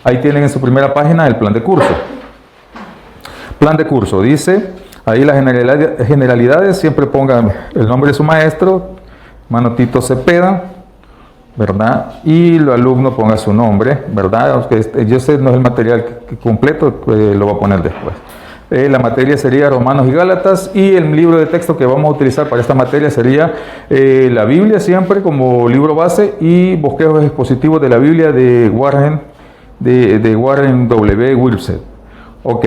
Ahí tienen en su primera página el plan de curso. Plan de curso, dice, ahí las generalidades, siempre pongan el nombre de su maestro, Manotito Cepeda, ¿verdad? Y el alumno ponga su nombre, ¿verdad? Yo sé, no es el material completo, lo voy a poner después. La materia sería Romanos y Gálatas, y el libro de texto que vamos a utilizar para esta materia sería la Biblia, siempre como libro base, y bosquejos expositivos de la Biblia de Warren W. Wilson. Ok,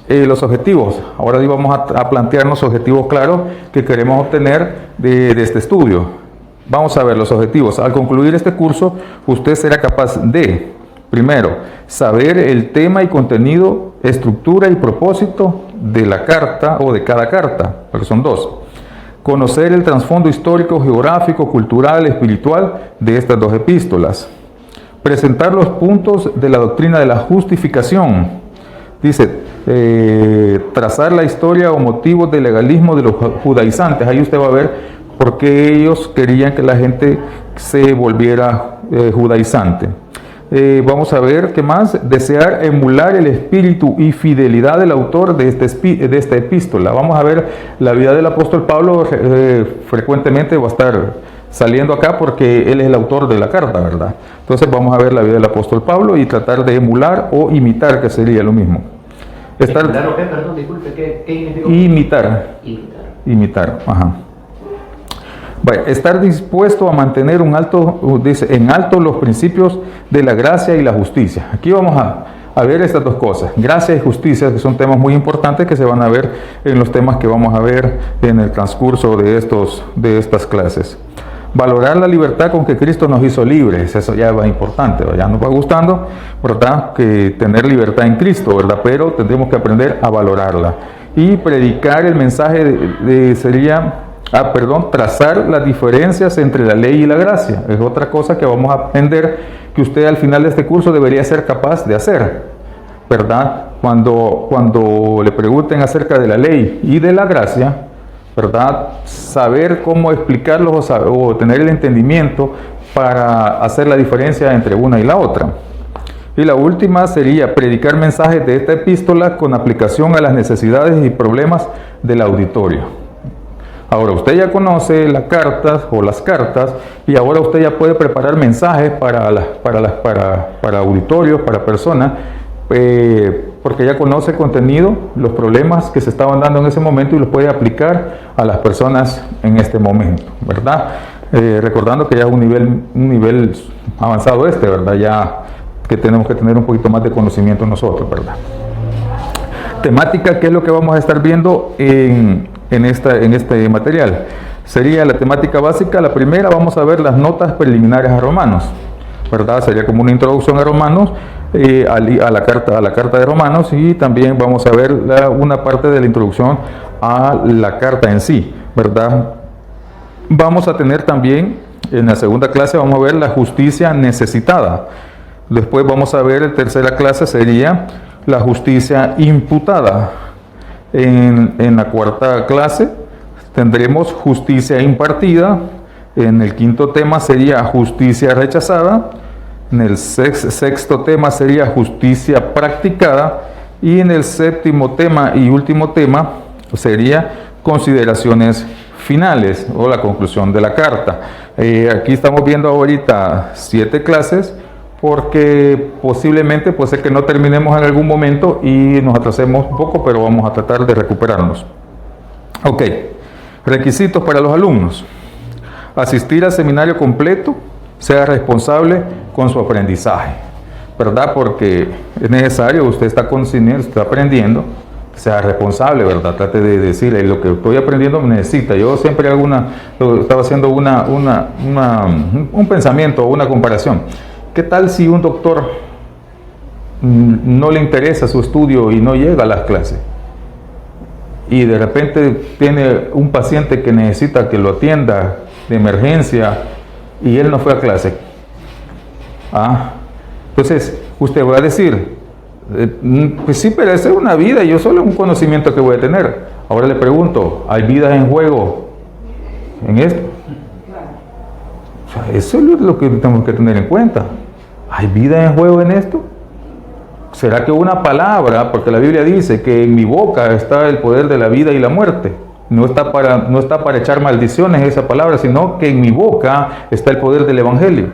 los objetivos. Ahora sí vamos a plantearnos objetivos claros que queremos obtener de este estudio. Vamos a ver los objetivos. Al concluir este curso, usted será capaz de, primero, saber el tema y contenido, estructura y propósito de la carta o de cada carta, porque son dos. Conocer el trasfondo histórico, geográfico, cultural, espiritual de estas dos epístolas. Presentar los puntos de la doctrina de la justificación. Dice, trazar la historia o motivos del legalismo de los judaizantes. Ahí usted va a ver por qué ellos querían que la gente se volviera judaizante. Vamos a ver qué más. Desear emular el espíritu y fidelidad del autor de esta epístola. Vamos a ver la vida del apóstol Pablo. Frecuentemente va a estar saliendo acá porque él es el autor de la carta, ¿verdad? Entonces vamos a ver la vida del apóstol Pablo y tratar de emular o imitar, que sería lo mismo. ¿Emular o qué? Perdón, disculpe, ¿qué significa? Imitar, ajá. Bueno, estar dispuesto a mantener en alto los principios de la gracia y la justicia. Aquí vamos a ver estas dos cosas, gracia y justicia, que son temas muy importantes que se van a ver en los temas que vamos a ver en el transcurso de estas clases. Valorar la libertad con que Cristo nos hizo libres, eso ya es importante, ya nos va gustando, ¿verdad? Que tener libertad en Cristo, ¿verdad? Pero tendremos que aprender a valorarla. Y predicar el mensaje trazar las diferencias entre la ley y la gracia. Es otra cosa que vamos a aprender, que usted al final de este curso debería ser capaz de hacer, ¿verdad? Cuando le pregunten acerca de la ley y de la gracia, ¿verdad? Saber cómo explicarlos o tener el entendimiento para hacer la diferencia entre una y la otra. Y la última sería predicar mensajes de esta epístola con aplicación a las necesidades y problemas del auditorio. Ahora usted ya conoce las cartas y ahora usted ya puede preparar mensajes para auditorios, para personas, porque ya conoce el contenido, los problemas que se estaban dando en ese momento y los puede aplicar a las personas en este momento, ¿verdad? Recordando que ya es un nivel avanzado ¿verdad? Ya que tenemos que tener un poquito más de conocimiento nosotros, ¿verdad? Temática, ¿qué es lo que vamos a estar viendo en este material? Sería la temática básica. La primera, vamos a ver las notas preliminares a Romanos, ¿verdad? Sería como una introducción a Romanos, a la carta de Romanos, y también vamos a ver una parte de la introducción a la carta en sí, ¿verdad? Vamos a tener también, en la segunda clase, vamos a ver la justicia necesitada. Después vamos a ver, en tercera clase, sería la justicia imputada. En la cuarta clase tendremos justicia impartida. En el quinto tema sería justicia rechazada. En el sexto tema sería justicia practicada. Y en el séptimo tema y último tema sería consideraciones finales o la conclusión de la carta. Aquí estamos viendo ahorita 7 clases, porque posiblemente puede ser que no terminemos en algún momento y nos atrasemos un poco, pero vamos a tratar de recuperarnos. Ok, requisitos para los alumnos: asistir al seminario completo, sea responsable con su aprendizaje, ¿verdad? Porque es necesario, usted está consciente, está aprendiendo, sea responsable, ¿verdad? Trate de decirle, lo que estoy aprendiendo me necesita. Yo siempre estaba haciendo un pensamiento o una comparación. ¿Qué tal si un doctor no le interesa su estudio y no llega a las clases? Y de repente tiene un paciente que necesita que lo atienda de emergencia y él no fue a clase. Entonces, usted va a decir, pues sí, pero esa es una vida, yo solo un conocimiento que voy a tener. Ahora le pregunto, ¿hay vidas en juego en esto? O sea, eso es lo que tenemos que tener en cuenta. ¿Hay vida en juego en esto? ¿Será que una palabra, porque la Biblia dice que en mi boca está el poder de la vida y la muerte? No está para echar maldiciones esa palabra, sino que en mi boca está el poder del Evangelio.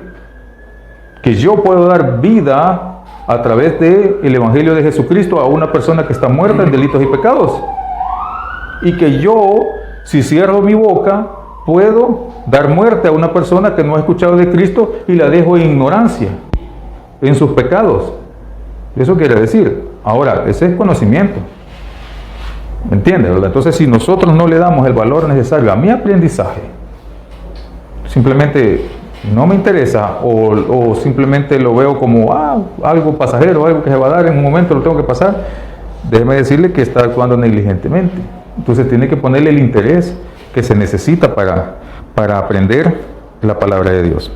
Que yo puedo dar vida a través del Evangelio de Jesucristo a una persona que está muerta en delitos y pecados. Y que yo, si cierro mi boca, puedo dar muerte a una persona que no ha escuchado de Cristo y la dejo en ignorancia, en sus pecados. Eso quiere decir. Ahora, ese es conocimiento. ¿Me entiendes, verdad? Entonces, si nosotros no le damos el valor necesario a mi aprendizaje, simplemente no me interesa o simplemente lo veo como algo pasajero, algo que se va a dar en un momento, lo tengo que pasar, déjeme decirle que está actuando negligentemente. Entonces, tiene que ponerle el interés que se necesita para aprender la palabra de Dios.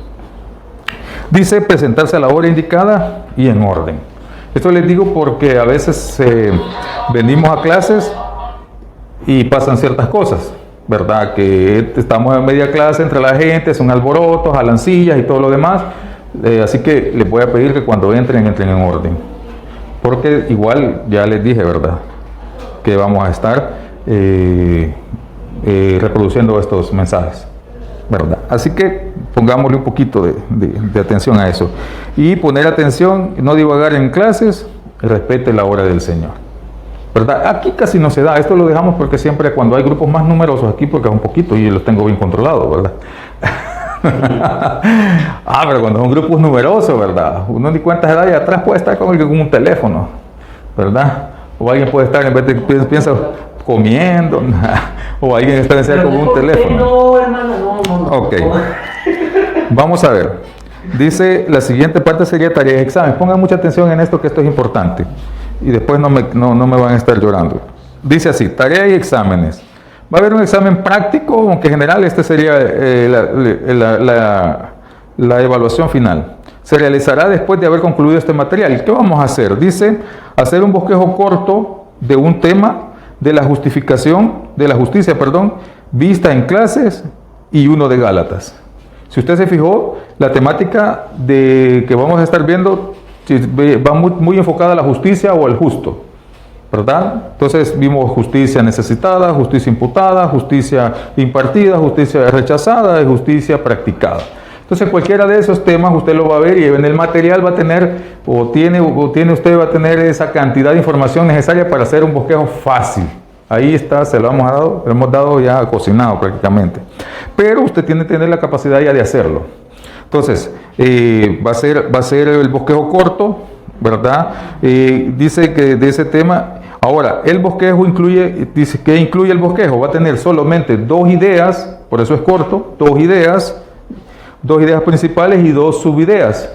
Dice presentarse a la hora indicada y en orden. Esto les digo porque a veces venimos a clases y pasan ciertas cosas, ¿verdad? Que estamos en media clase entre la gente, son alborotos, jalancillas y todo lo demás. Así que les voy a pedir que cuando entren en orden. Porque igual ya les dije, ¿verdad? Que vamos a estar reproduciendo estos mensajes, ¿verdad? Así que pongámosle un poquito de atención a eso. Y poner atención, no divagar en clases, respete la hora del Señor. ¿Verdad? Aquí casi no se da, esto lo dejamos porque siempre cuando hay grupos más numerosos aquí, porque es un poquito y los tengo bien controlados, ¿verdad? Pero cuando son grupos numerosos, ¿verdad? Uno ni cuenta se da y atrás puede estar con un teléfono, ¿verdad? O alguien puede estar, en vez de piensa comiendo, o alguien está en con un teléfono. No, hermano, no. Ok. Vamos a ver. Dice, la siguiente parte sería tareas y exámenes. Pongan mucha atención en esto, que esto es importante. Y después no me van a estar llorando. Dice así, tareas y exámenes. Va a haber un examen práctico, aunque en general este sería la evaluación final. Se realizará después de haber concluido este material. ¿Qué vamos a hacer? Dice, hacer un bosquejo corto de un tema de la justicia, vista en clases y uno de Gálatas. Si usted se fijó, la temática que vamos a estar viendo va muy enfocada a la justicia o al justo, ¿verdad? Entonces vimos justicia necesitada, justicia imputada, justicia impartida, justicia rechazada y justicia practicada. Entonces cualquiera de esos temas usted lo va a ver y en el material va a tener usted va a tener esa cantidad de información necesaria para hacer un bosquejo fácil. Ahí está, se lo hemos dado ya cocinado prácticamente. Pero usted tiene que tener la capacidad ya de hacerlo. Entonces, va a ser el bosquejo corto, ¿verdad? Dice que de ese tema. Ahora, el bosquejo dice que incluye el bosquejo. Va a tener solamente 2 ideas, por eso es corto, 2 ideas principales y 2 subideas.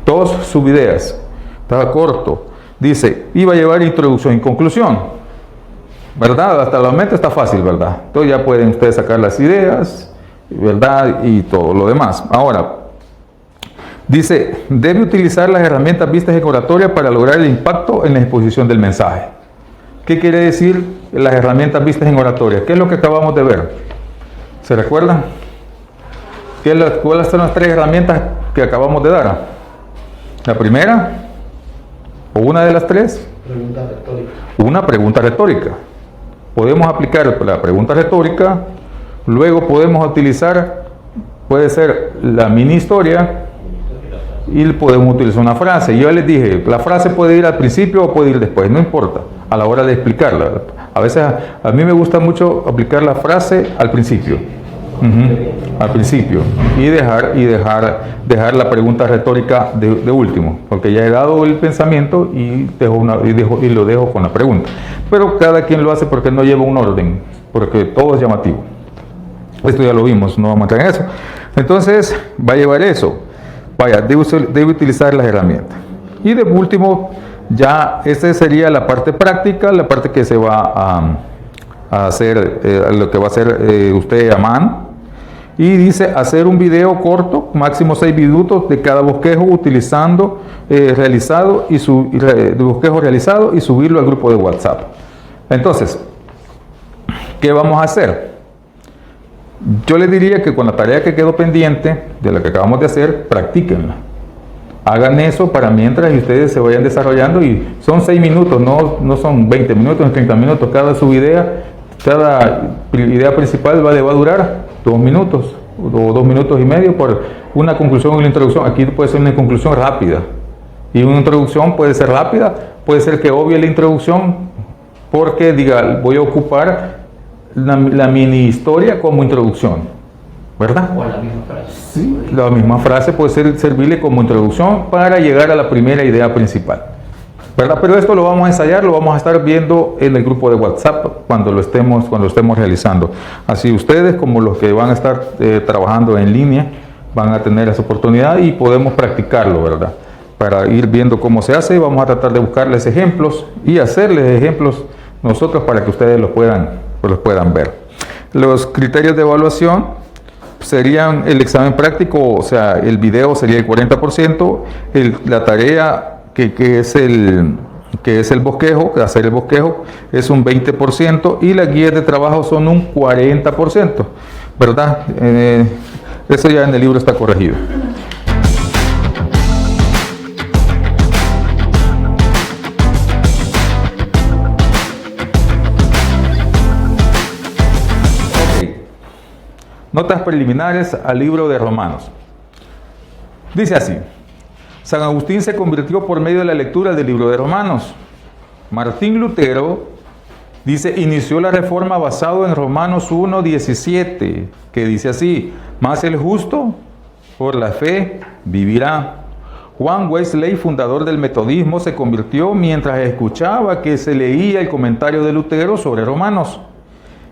2 subideas. Está corto. Dice, y va a llevar introducción y conclusión. ¿Verdad? Hasta la mente está fácil, ¿verdad? Entonces ya pueden ustedes sacar las ideas, ¿verdad? Y todo lo demás. Ahora, dice, debe utilizar las herramientas vistas en oratoria para lograr el impacto en la exposición del mensaje. ¿Qué quiere decir las herramientas vistas en oratoria? ¿Qué es lo que acabamos de ver? ¿Se recuerdan? ¿Cuáles son las 3 herramientas que acabamos de dar? La primera, o una de las 3, Pregunta retórica. Una pregunta retórica. Podemos aplicar la pregunta retórica, luego podemos utilizar, puede ser la mini historia y podemos utilizar una frase. Yo les dije, la frase puede ir al principio o puede ir después, no importa, a la hora de explicarla. A veces a mí me gusta mucho aplicar la frase al principio. Al principio y dejar la pregunta retórica de último, porque ya he dado el pensamiento y lo dejo con la pregunta, pero cada quien lo hace porque no lleva un orden, porque todo es llamativo. Esto ya lo vimos, no vamos a entrar en eso. Entonces va a llevar eso, debe utilizar las herramientas. Y de último, ya esta sería la parte práctica, la parte que se va a hacer, lo que va a hacer usted a mano. Y dice hacer un video corto, máximo 6 minutos de cada bosquejo utilizando bosquejo realizado y subirlo al grupo de WhatsApp. Entonces, ¿qué vamos a hacer? Yo les diría que con la tarea que quedó pendiente de la que acabamos de hacer, practíquenla. Hagan eso para mientras y ustedes se vayan desarrollando, y son 6 minutos, no son 20 minutos, 30 minutos cada subidea. Cada idea principal le va a durar 2 minutos o 2 minutos y medio por una conclusión y una introducción. Aquí puede ser una conclusión rápida y una introducción puede ser rápida, puede ser que obvie la introducción porque diga voy a ocupar la mini historia como introducción, ¿verdad? O la misma frase. Sí, la misma frase puede servirle como introducción para llegar a la primera idea principal, ¿verdad? Pero esto lo vamos a ensayar, lo vamos a estar viendo en el grupo de WhatsApp cuando lo estemos realizando. Así ustedes como los que van a estar trabajando en línea van a tener esa oportunidad y podemos practicarlo, ¿verdad? Para ir viendo cómo se hace, vamos a tratar de buscarles ejemplos y hacerles ejemplos nosotros para que ustedes los puedan ver. Los criterios de evaluación serían el examen práctico, o sea, el video sería el 40%, la tarea que es el bosquejo, hacer el bosquejo, es un 20% y las guías de trabajo son un 40%, ¿verdad? Eso ya en el libro está corregido. Okay. Notas preliminares al libro de Romanos. Dice así: San Agustín se convirtió por medio de la lectura del libro de Romanos. Martín Lutero, dice, inició la reforma basado en Romanos 1:17, que dice así: mas el justo por la fe vivirá. Juan Wesley, fundador del metodismo, se convirtió mientras escuchaba que se leía el comentario de Lutero sobre Romanos.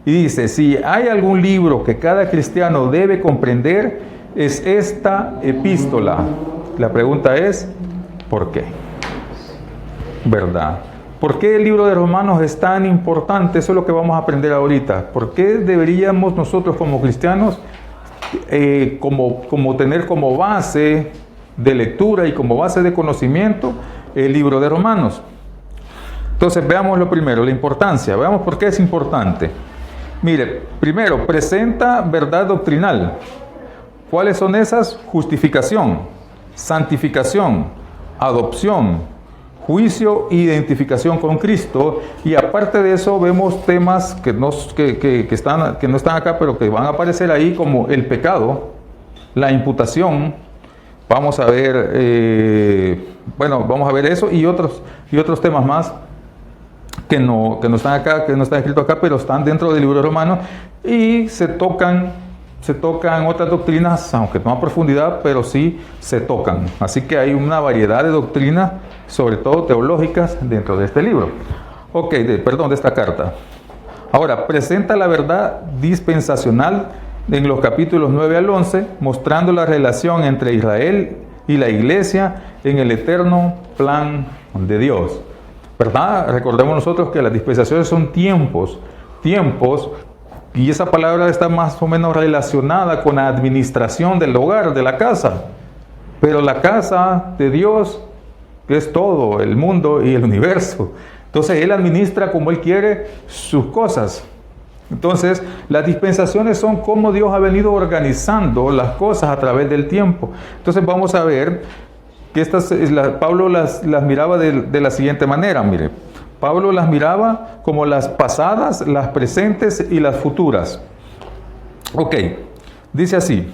Y dice, si hay algún libro que cada cristiano debe comprender, es esta epístola. La pregunta es, ¿por qué? ¿Verdad? ¿Por qué el libro de Romanos es tan importante? Eso es lo que vamos a aprender ahorita. ¿Por qué deberíamos nosotros como cristianos como tener como base de lectura y como base de conocimiento el libro de Romanos? Entonces veamos lo primero, la importancia. Veamos por qué es importante. Mire, primero, presenta verdad doctrinal. ¿Cuáles son esas? Justificación, santificación, adopción, juicio e identificación con Cristo. Y aparte de eso vemos temas que no están acá, pero que van a aparecer ahí, como el pecado, la imputación. Vamos a ver, vamos a ver eso y otros temas más que no están acá, que no están escritos acá, pero están dentro del libro de Romanos, y se tocan otras doctrinas, aunque no a profundidad, pero sí se tocan. Así que hay una variedad de doctrinas, sobre todo teológicas, dentro de este libro. De esta carta. Ahora, presenta la verdad dispensacional en los capítulos 9 al 11, mostrando la relación entre Israel y la iglesia en el eterno plan de Dios. ¿Verdad? Recordemos nosotros que las dispensaciones son tiempos, y esa palabra está más o menos relacionada con la administración del hogar, de la casa. Pero la casa de Dios es todo, el mundo y el universo. Entonces Él administra como Él quiere sus cosas. Entonces las dispensaciones son como Dios ha venido organizando las cosas a través del tiempo. Entonces vamos a ver que Pablo las miraba de la siguiente manera. Mire, Pablo las miraba como las pasadas, las presentes y las futuras. Dice así,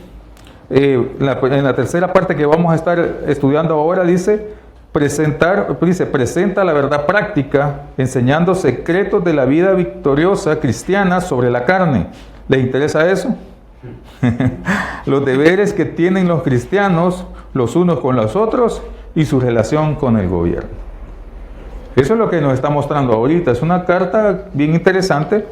en la tercera parte que vamos a estar estudiando ahora, presenta la verdad práctica, enseñando secretos de la vida victoriosa cristiana sobre la carne. ¿Les interesa eso? Los deberes que tienen los cristianos los unos con los otros y su relación con el gobierno. Eso es lo que nos está mostrando ahorita. Es una carta bien interesante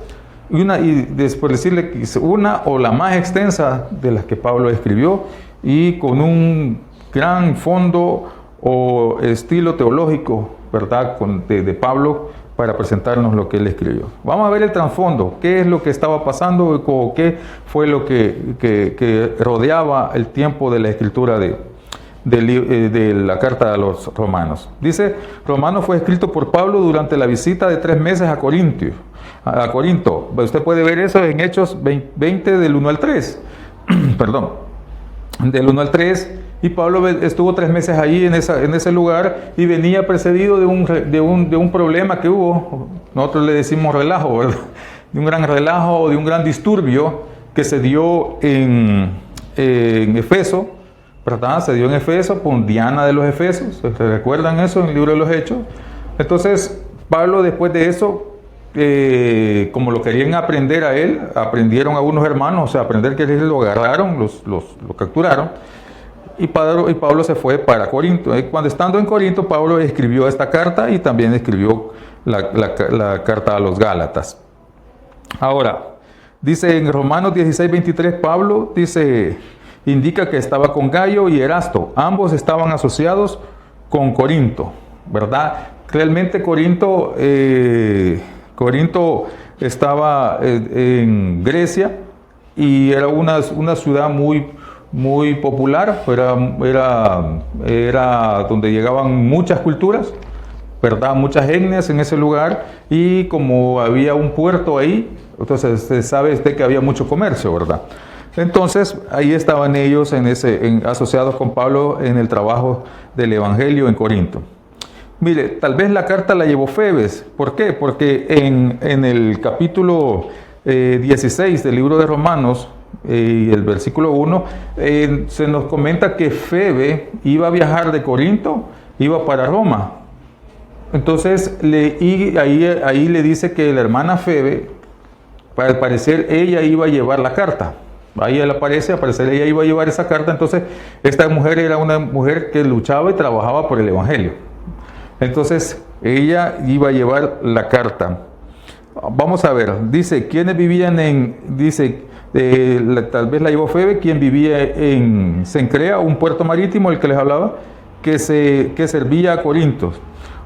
y después decirle que es una o la más extensa de las que Pablo escribió, y con un gran fondo o estilo teológico, ¿verdad?, de Pablo, para presentarnos lo que él escribió. Vamos a ver el trasfondo, qué es lo que estaba pasando o qué fue lo que rodeaba el tiempo de la escritura de la carta a los romanos. Dice, Romanos fue escrito por Pablo durante la visita de 3 meses a Corinto. Usted puede ver eso en Hechos 20 del 1 al 3. Perdón. Del 1 al 3, Y Pablo estuvo 3 meses ahí en ese lugar y venía precedido de un problema que hubo. Nosotros le decimos relajo, ¿verdad? De un gran relajo o de un gran disturbio que se dio en Efeso, ¿verdad? Se dio en Efeso con Diana de los Efesos. ¿Se recuerdan eso en el libro de los Hechos? Entonces, Pablo después de eso, como lo querían aprender a él, aprendieron a unos hermanos, o sea, aprender que lo agarraron, lo capturaron. Y Pablo se fue para Corinto. Cuando estando en Corinto, Pablo escribió esta carta y también escribió la carta a los Gálatas. Ahora, dice en Romanos 16:23, Pablo indica que estaba con Gayo y Erasto. Ambos estaban asociados con Corinto, ¿verdad? Realmente Corinto estaba en Grecia y era una ciudad muy popular, era donde llegaban muchas culturas, ¿verdad? Muchas etnias en ese lugar, y como había un puerto ahí, entonces se sabe que había mucho comercio, ¿verdad? Entonces ahí estaban ellos asociados con Pablo en el trabajo del Evangelio en Corinto. Mire, tal vez la carta la llevó Febes. ¿Por qué? Porque en el capítulo 16 del libro de Romanos, y el versículo 1, se nos comenta que Febe iba a viajar de Corinto, iba para Roma. Entonces, ahí le dice que la hermana Febe, al parecer, ella iba a llevar la carta. Ahí él aparece, al parecer ella iba a llevar esa carta. Entonces, esta mujer era una mujer que luchaba y trabajaba por el Evangelio. Entonces, ella iba a llevar la carta. Vamos a ver, dice, ¿quiénes vivían tal vez la llevó Febe, quien vivía en Cencrea, un puerto marítimo, el que les hablaba, que servía a Corinto.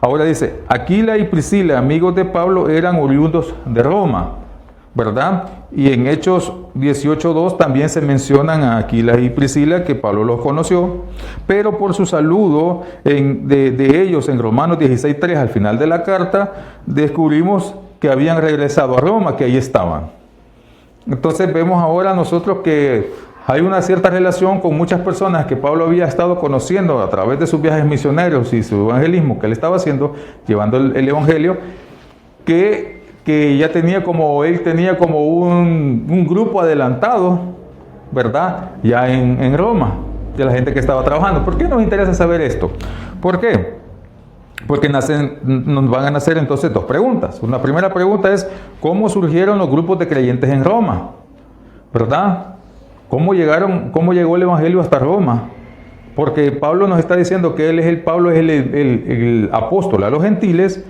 Ahora dice, Aquila y Priscila, amigos de Pablo, eran oriundos de Roma, ¿verdad? Y en Hechos 18:2 también se mencionan a Aquila y Priscila, que Pablo los conoció, pero por su saludo de ellos en Romanos 16:3, al final de la carta, descubrimos que habían regresado a Roma, que ahí estaban. Entonces vemos ahora nosotros que hay una cierta relación con muchas personas que Pablo había estado conociendo a través de sus viajes misioneros y su evangelismo que él estaba haciendo, llevando el evangelio, que él tenía como un grupo adelantado, ¿verdad? Ya en Roma, de la gente que estaba trabajando. ¿Por qué nos interesa saber esto? ¿Por qué? Porque nos van a nacer entonces 2 preguntas. Una primera pregunta es, ¿cómo surgieron los grupos de creyentes en Roma? ¿Verdad? ¿Cómo llegó el evangelio hasta Roma? Porque Pablo nos está diciendo que Pablo es el apóstol a los gentiles,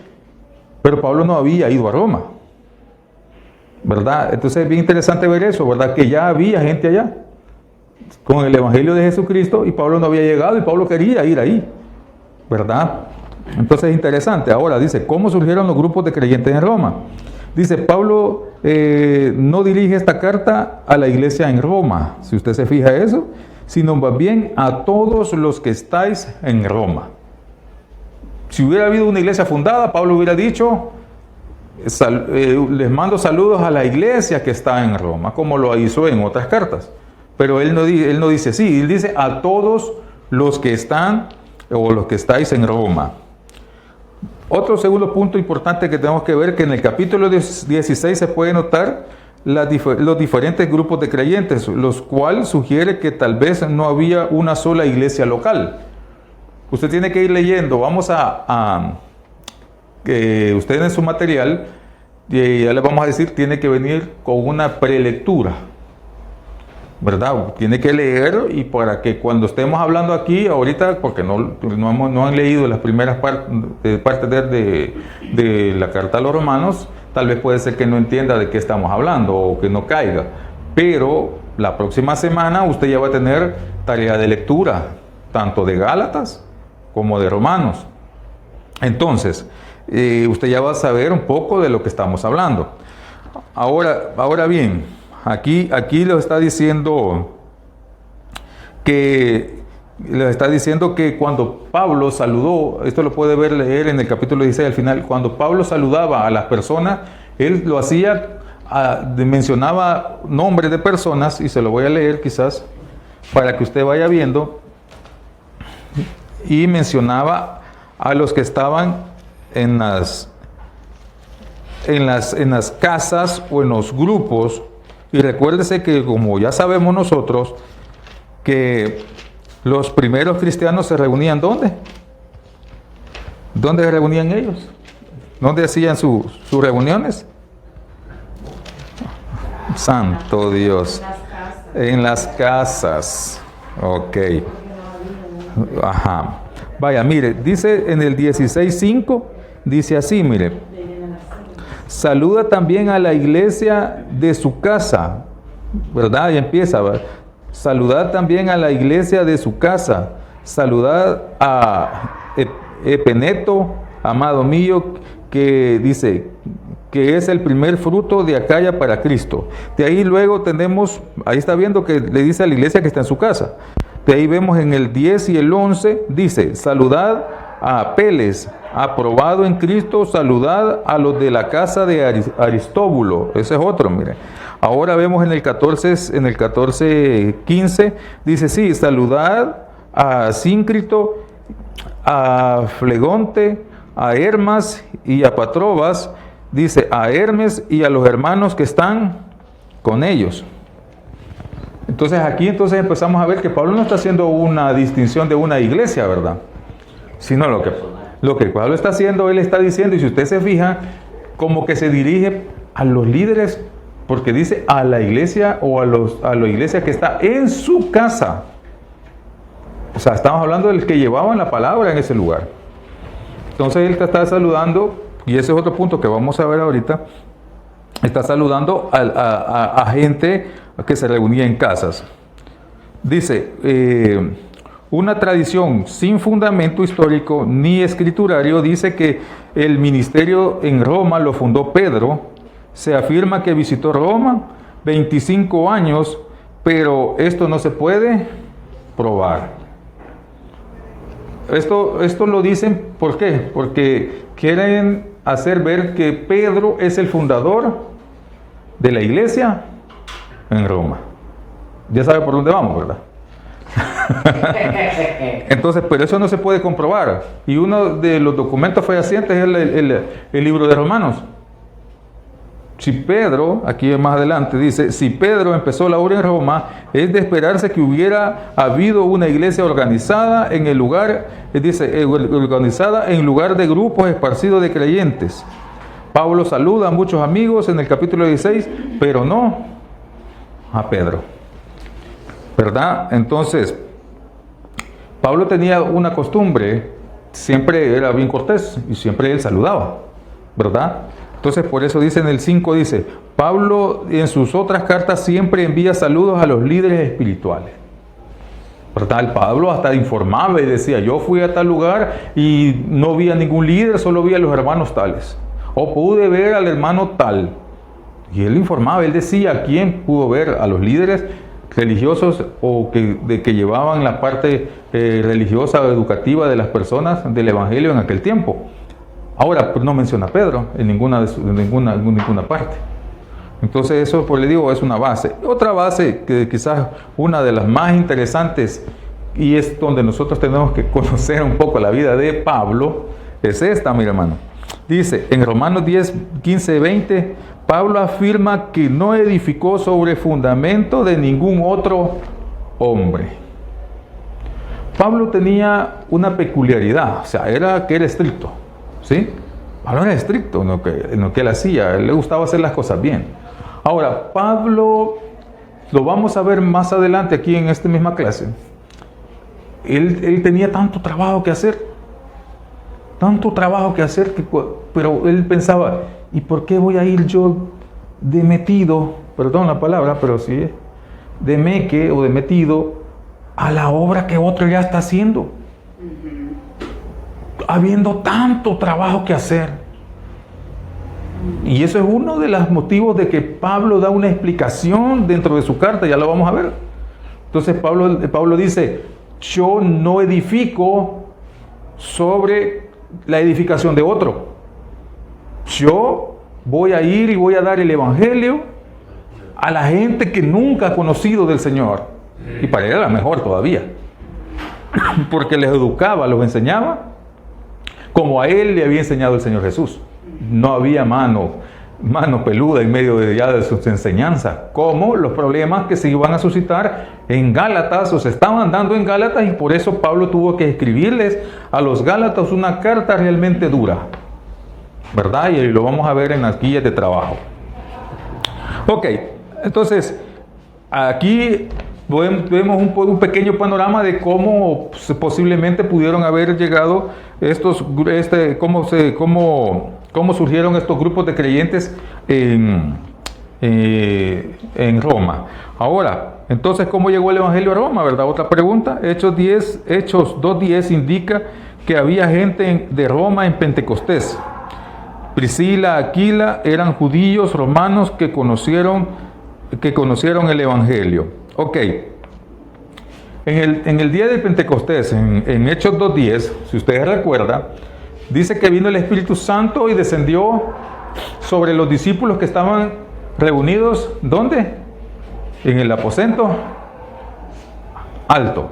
pero Pablo no había ido a Roma, ¿verdad? Entonces es bien interesante ver eso, ¿verdad? Que ya había gente allá con el evangelio de Jesucristo y Pablo no había llegado y Pablo quería ir ahí, ¿verdad? Entonces es interesante. Ahora dice, ¿cómo surgieron los grupos de creyentes en Roma? Dice, Pablo no dirige esta carta a la iglesia en Roma, si usted se fija eso, sino más bien a todos los que estáis en Roma. Si hubiera habido una iglesia fundada, Pablo hubiera dicho, les mando saludos a la iglesia que está en Roma, como lo hizo en otras cartas. Pero él no dice así, él dice a todos los que están o los que estáis en Roma. Otro segundo punto importante que tenemos que ver, que en el capítulo 16 se puede notar los diferentes grupos de creyentes, los cuales sugiere que tal vez no había una sola iglesia local. Usted tiene que ir leyendo, que usted en su material, y ya le vamos a decir, tiene que venir con una prelectura, ¿verdad? Tiene que leer, y para que cuando estemos hablando aquí, ahorita, porque no han leído las primeras partes de la carta a los romanos, tal vez puede ser que no entienda de qué estamos hablando o que no caiga. Pero la próxima semana usted ya va a tener tarea de lectura, tanto de Gálatas como de Romanos. Entonces, usted ya va a saber un poco de lo que estamos hablando. Ahora bien, aquí les está diciendo que cuando Pablo saludó, esto lo puede leer en el capítulo 16 al final, cuando Pablo saludaba a las personas, él lo hacía, mencionaba nombres de personas, y se lo voy a leer quizás para que usted vaya viendo y mencionaba a los que estaban en las casas o en los grupos. Y recuérdese que, como ya sabemos nosotros, que los primeros cristianos se reunían ¿dónde? ¿Dónde se reunían ellos? ¿Dónde hacían sus reuniones? Santo Dios. En las casas. Ok. Ajá. Vaya, mire, dice en el 16:5, dice así, mire. Saluda también a la iglesia de su casa, ¿verdad? Y empieza, ¿verdad? Saludad también a la iglesia de su casa. Saludad a Epeneto, amado mío, que dice que es el primer fruto de Acaya para Cristo. De ahí luego tenemos, ahí está viendo que le dice a la iglesia que está en su casa. De ahí vemos en el 10 y el 11, dice, saludad a Apeles, aprobado en Cristo, saludad a los de la casa de Aristóbulo. Ese es otro, mire. Ahora vemos en el 14:15, dice, sí, saludad a Síncrito, a Flegonte, a Hermas y a Patrobas, dice, a Hermes y a los hermanos que están con ellos. Entonces aquí empezamos a ver que Pablo no está haciendo una distinción de una iglesia, ¿verdad? Sino lo que Pablo está haciendo, él está diciendo, y si usted se fija, como que se dirige a los líderes, porque dice a la iglesia o a la iglesia que está en su casa. O sea, estamos hablando del que llevaban la palabra en ese lugar. Entonces él está saludando, y ese es otro punto que vamos a ver ahorita, está saludando a gente que se reunía en casas. Dice, una tradición sin fundamento histórico ni escriturario dice que el ministerio en Roma lo fundó Pedro. Se afirma que visitó Roma 25 años, pero esto no se puede probar. Esto lo dicen, ¿por qué? Porque quieren hacer ver que Pedro es el fundador de la iglesia en Roma. Ya sabe por dónde vamos, ¿verdad? Entonces, pero eso no se puede comprobar. Y uno de los documentos fehacientes es el libro de Romanos. Si Pedro, aquí más adelante dice, si Pedro empezó la obra en Roma, es de esperarse que hubiera habido una iglesia organizada en el lugar, dice, organizada en lugar de grupos esparcidos de creyentes. Pablo saluda a muchos amigos en el capítulo 16, pero no a Pedro, ¿verdad? Entonces, Pablo tenía una costumbre, siempre era bien cortés y siempre él saludaba, ¿verdad? Entonces, por eso dice en el 5, dice, Pablo en sus otras cartas siempre envía saludos a los líderes espirituales. ¿Verdad? El Pablo hasta informaba y decía, yo fui a tal lugar y no vi a ningún líder, solo vi a los hermanos tales. O pude ver al hermano tal. Y él informaba, él decía quién pudo ver a los líderes religiosos o que llevaban la parte religiosa o educativa de las personas del evangelio en aquel tiempo. Ahora, pues no menciona a Pedro en ninguna parte. Entonces eso, pues le digo, es una base. Otra base, que quizás una de las más interesantes, y es donde nosotros tenemos que conocer un poco la vida de Pablo, es esta, mi hermano. Dice, en Romanos 10, 15, 20, Pablo afirma que no edificó sobre fundamento de ningún otro hombre. Pablo tenía una peculiaridad, o sea, era que era estricto, ¿sí? Pablo era estricto en lo que él hacía, a él le gustaba hacer las cosas bien. Ahora, Pablo, lo vamos a ver más adelante aquí en esta misma clase, él tenía tanto trabajo que hacer, pero él pensaba, ¿y por qué voy a ir yo de metido, perdón la palabra, pero sí, de meque o de metido a la obra que otro ya está haciendo? Habiendo tanto trabajo que hacer. Y eso es uno de los motivos de que Pablo da una explicación dentro de su carta, ya lo vamos a ver. Entonces Pablo dice, yo no edifico sobre la edificación de otro. Yo voy a ir y voy a dar el evangelio a la gente que nunca ha conocido del Señor. Y para él era mejor todavía. porque les educaba, los enseñaba, como a él le había enseñado el Señor Jesús. No había mano peluda en medio de sus enseñanzas, como los problemas que se iban a suscitar en Gálatas, o se estaban dando en Gálatas, y por eso Pablo tuvo que escribirles a los Gálatas una carta realmente dura, ¿verdad? Y lo vamos a ver en las guías de trabajo. Ok, entonces, aquí vemos un pequeño panorama de cómo posiblemente pudieron haber llegado cómo surgieron estos grupos de creyentes en Roma. Ahora, entonces, ¿cómo llegó el Evangelio a Roma? ¿Verdad? Otra pregunta. Hechos 2:10 indica que había gente de Roma en Pentecostés. Priscila, Aquila eran judíos romanos que conocieron el Evangelio. Ok. En el día de Pentecostés, en Hechos 2:10, si ustedes recuerdan, dice que vino el Espíritu Santo y descendió sobre los discípulos que estaban reunidos, ¿dónde? En el aposento alto.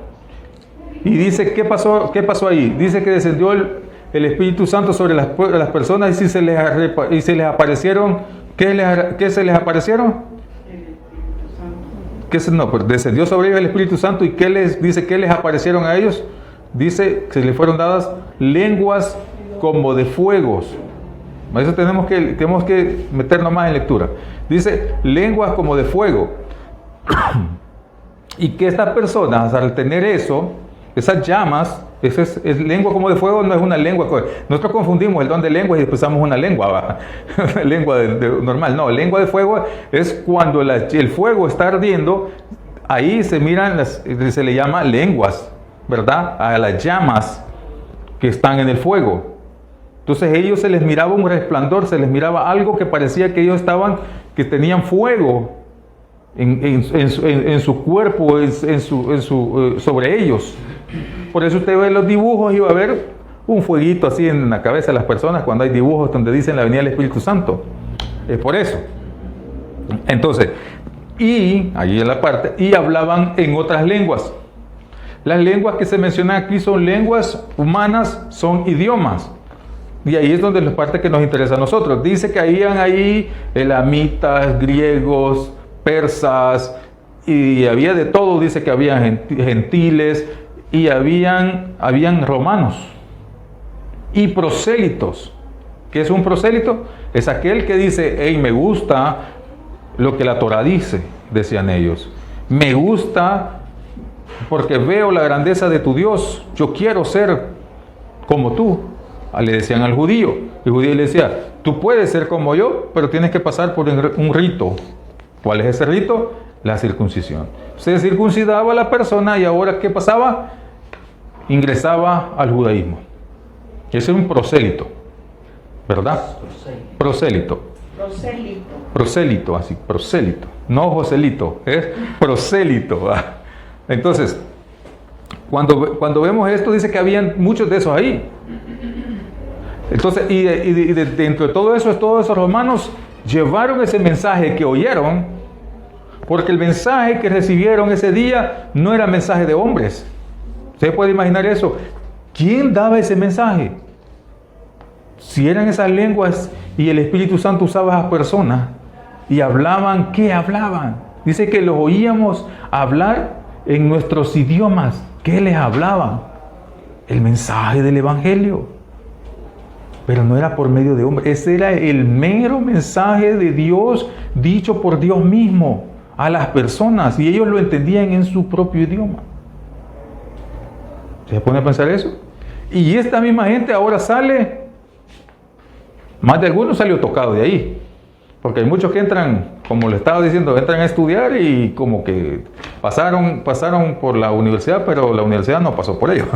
Y dice, ¿qué pasó ahí? Dice que descendió el Espíritu Santo sobre las personas y se les aparecieron, ¿qué se les aparecieron? Descendió sobre ellos el Espíritu Santo, y ¿qué les aparecieron a ellos? Dice que se les fueron dadas lenguas como de fuegos. A eso tenemos que meternos más en lectura. Dice lenguas como de fuego. Y que estas personas, al tener esas llamas, lengua como de fuego, no es una lengua. Nosotros confundimos el don de lengua y pensamos una lengua, lengua normal. No, lengua de fuego es cuando el fuego está ardiendo. Ahí se le llama lenguas, ¿verdad? A las llamas que están en el fuego. Entonces ellos se les miraba un resplandor, se les miraba algo que parecía que ellos que tenían fuego en su cuerpo, sobre ellos. Por eso usted ve los dibujos y va a ver un fueguito así en la cabeza de las personas cuando hay dibujos donde dicen la venida del Espíritu Santo. Es por eso. Entonces, y allí en la parte, y hablaban en otras lenguas. Las lenguas que se mencionan aquí son lenguas humanas, son idiomas. Y ahí es donde la parte que nos interesa a nosotros. Dice que habían ahí elamitas, griegos, persas, y había de todo. Dice que había gentiles, y habían romanos y prosélitos. ¿Qué es un prosélito? Es aquel que dice, hey, me gusta lo que la Torah dice, decían ellos. Me gusta porque veo la grandeza de tu Dios. Yo quiero ser como tú. Le decían al judío. El judío le decía, tú puedes ser como yo, pero tienes que pasar por un rito. ¿Cuál es ese rito? La circuncisión. Se circuncidaba a la persona y ahora, ¿qué pasaba? Ingresaba al judaísmo. Ese es un prosélito, ¿verdad? Prosélito. Así, prosélito. No Joselito, es prosélito. Entonces, cuando vemos esto, dice que habían muchos de esos ahí. Entonces, dentro de todo eso, todos esos romanos llevaron ese mensaje que oyeron, porque el mensaje que recibieron ese día no era mensaje de hombres. ¿Usted puede imaginar eso? ¿Quién daba ese mensaje? Si eran esas lenguas y el Espíritu Santo usaba a esas personas y hablaban, ¿qué hablaban? Dice que los oíamos hablar en nuestros idiomas. ¿Qué les hablaban? El mensaje del Evangelio. Pero no era por medio de hombres. Ese era el mero mensaje de Dios dicho por Dios mismo a las personas, y ellos lo entendían en su propio idioma. ¿Se pone a pensar eso? Y esta misma gente ahora sale, más de algunos salió tocado de ahí, porque hay muchos que entran, como le estaba diciendo, entran a estudiar y como que pasaron por la universidad, pero la universidad no pasó por ellos.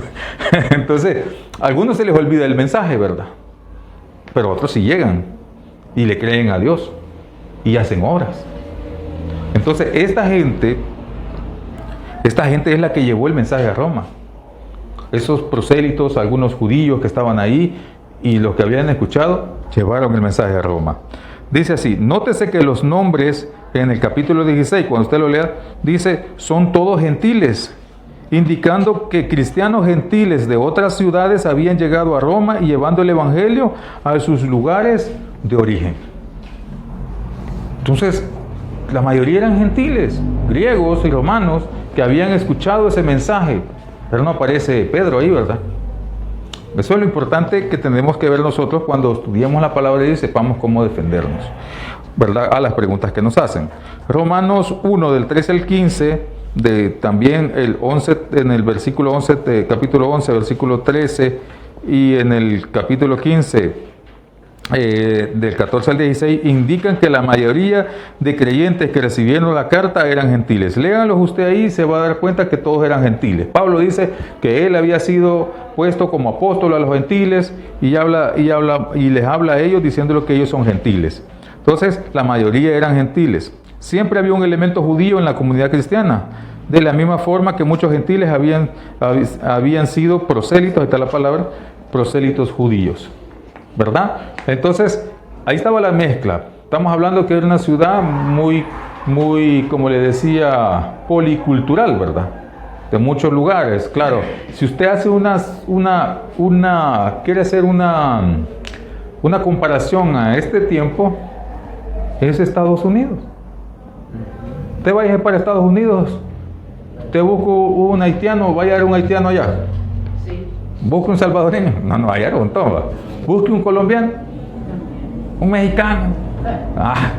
Entonces, a algunos se les olvida el mensaje, ¿verdad? Pero otros sí llegan y le creen a Dios y hacen obras. Entonces, esta gente es la que llevó el mensaje a Roma. Esos prosélitos, algunos judíos que estaban ahí y los que habían escuchado, llevaron el mensaje a Roma. Dice así, nótese que los nombres en el capítulo 16, cuando usted lo lea, dice, son todos gentiles indicando que cristianos gentiles de otras ciudades habían llegado a Roma y llevando el evangelio a sus lugares de origen. Entonces, la mayoría eran gentiles, griegos y romanos, que habían escuchado ese mensaje. Pero no aparece Pedro ahí, ¿verdad? Eso es lo importante que tenemos que ver nosotros cuando estudiamos la palabra de Dios y sepamos cómo defendernos, ¿verdad? A las preguntas que nos hacen. Romanos 1, del 13 al 15, también el 11, en el versículo 11, capítulo 11, versículo 13, y en el capítulo 15, del 14 al 16, indican que la mayoría de creyentes que recibieron la carta eran gentiles. Léanlos usted ahí, se va a dar cuenta que todos eran gentiles. Pablo dice que él había sido puesto como apóstol a los gentiles y les habla a ellos diciéndole que ellos son gentiles. Entonces, la mayoría eran gentiles. Siempre había un elemento judío en la comunidad cristiana, de la misma forma que muchos gentiles habían sido prosélitos, está la palabra, prosélitos judíos, ¿verdad? Entonces, ahí estaba la mezcla. Estamos hablando que era una ciudad muy, como le decía, policultural, ¿verdad? De muchos lugares. Claro, si usted hace quiere hacer una comparación a este tiempo, es Estados Unidos. Usted vaya para Estados Unidos, usted busca un haitiano, vaya a ver un haitiano allá. Sí. Busque un salvadoreño, no hallaron un toma. Busque un colombiano, un mexicano,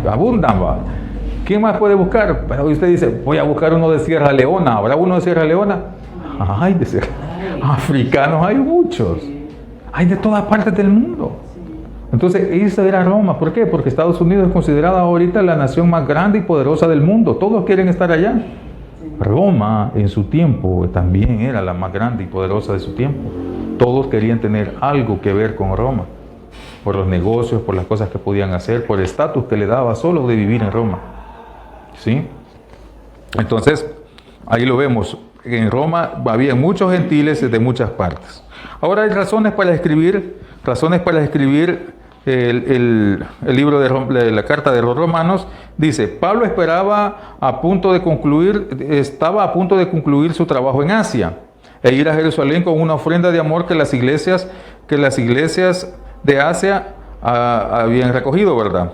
abundan, va. ¿Quién más puede buscar? Pero usted dice, voy a buscar uno de Sierra Leona. ¿Habrá uno de Sierra Leona? Ay, africanos hay muchos. Hay de todas partes del mundo. Entonces, esa era Roma. ¿Por qué? Porque Estados Unidos es considerada ahorita la nación más grande y poderosa del mundo. Todos quieren estar allá. Roma, en su tiempo, también era la más grande y poderosa de su tiempo. Todos querían tener algo que ver con Roma. Por los negocios, por las cosas que podían hacer, por el estatus que le daba solo de vivir en Roma. ¿Sí? Entonces, ahí lo vemos. En Roma había muchos gentiles de muchas partes. Ahora hay razones para escribir el libro de la carta de los Romanos. Dice, Pablo estaba a punto de concluir su trabajo en Asia e ir a Jerusalén con una ofrenda de amor que las iglesias de Asia habían recogido, ¿verdad?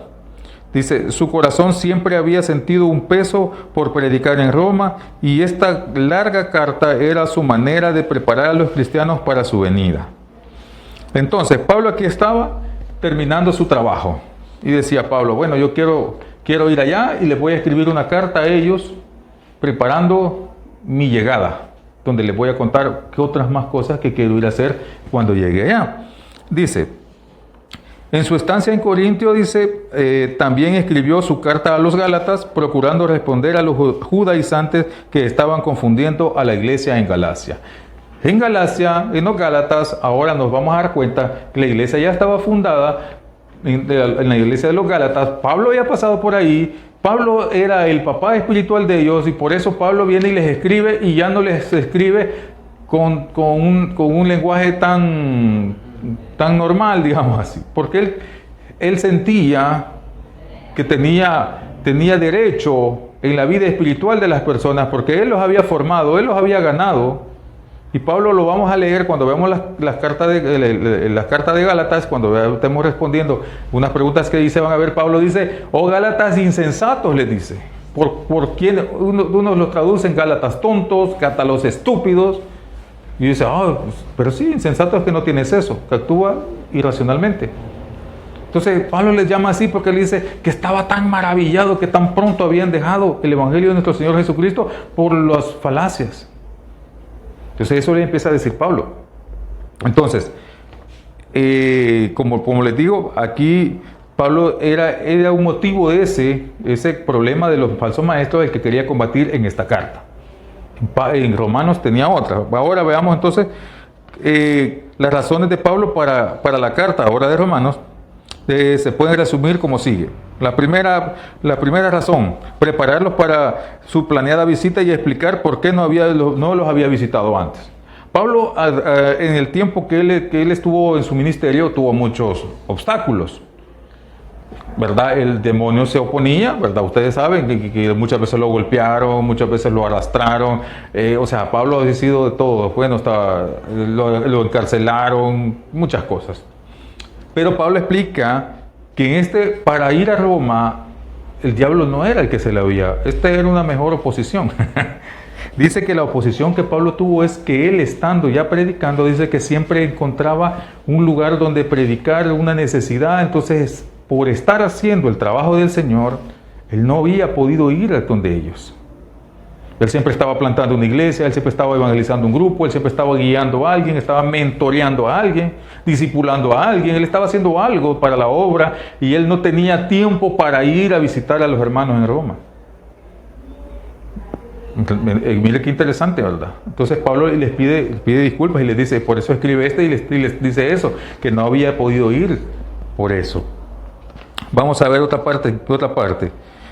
Dice, su corazón siempre había sentido un peso por predicar en Roma y esta larga carta era su manera de preparar a los cristianos para su venida. Entonces, Pablo aquí estaba terminando su trabajo y decía Pablo, bueno, yo quiero ir allá y les voy a escribir una carta a ellos preparando mi llegada, donde les voy a contar qué otras más cosas que quiero ir a hacer cuando llegue allá. Dice, en su estancia en Corintio, dice, también escribió su carta a los Gálatas, procurando responder a los judaizantes que estaban confundiendo a la iglesia en Galacia. En Galacia, en los Gálatas, ahora nos vamos a dar cuenta que la iglesia ya estaba fundada en la iglesia de los Gálatas. Pablo había pasado por ahí. Pablo era el papá espiritual de ellos y por eso Pablo viene y les escribe y ya no les escribe con un lenguaje tan normal, digamos así, porque él sentía que tenía derecho en la vida espiritual de las personas, porque él los había formado, él los había ganado. Y Pablo lo vamos a leer cuando veamos las cartas de Gálatas, cuando estemos respondiendo unas preguntas que dice, van a ver, Pablo dice, oh Gálatas insensatos, les dice, por quién, unos los traducen Gálatas tontos, cátalos estúpidos. Y dice, pero sí, insensato es que no tienes eso, que actúa irracionalmente. Entonces, Pablo les llama así porque él dice que estaba tan maravillado que tan pronto habían dejado el Evangelio de nuestro Señor Jesucristo por las falacias. Entonces, eso le empieza a decir Pablo. Entonces, como les digo, aquí Pablo era un motivo de ese problema de los falsos maestros el que quería combatir en esta carta. En Romanos tenía otra. Ahora veamos entonces las razones de Pablo para la carta ahora de Romanos. Se pueden resumir como sigue. La primera razón, prepararlos para su planeada visita y explicar por qué no los había visitado antes. Pablo, en el tiempo que él estuvo en su ministerio, tuvo muchos obstáculos. ¿verdad? El demonio se oponía, ¿verdad? Ustedes saben que muchas veces lo golpearon, muchas veces lo arrastraron. O sea, Pablo ha sido de todo. Bueno, lo encarcelaron, muchas cosas. Pero Pablo explica que para ir a Roma, el diablo no era el que se le había. Era una mejor oposición. Dice que la oposición que Pablo tuvo es que él, estando ya predicando, dice que siempre encontraba un lugar donde predicar, una necesidad. Entonces, por estar haciendo el trabajo del Señor, él no había podido ir a donde ellos. Él siempre estaba plantando una iglesia, él siempre estaba evangelizando un grupo, él siempre estaba guiando a alguien, estaba mentoreando a alguien, discipulando a alguien, él estaba haciendo algo para la obra y él no tenía tiempo para ir a visitar a los hermanos en Roma. Mire qué interesante, ¿verdad? Entonces Pablo les pide disculpas y les dice, por eso escribe y les dice eso, que no había podido ir por eso. Vamos a ver otra parte.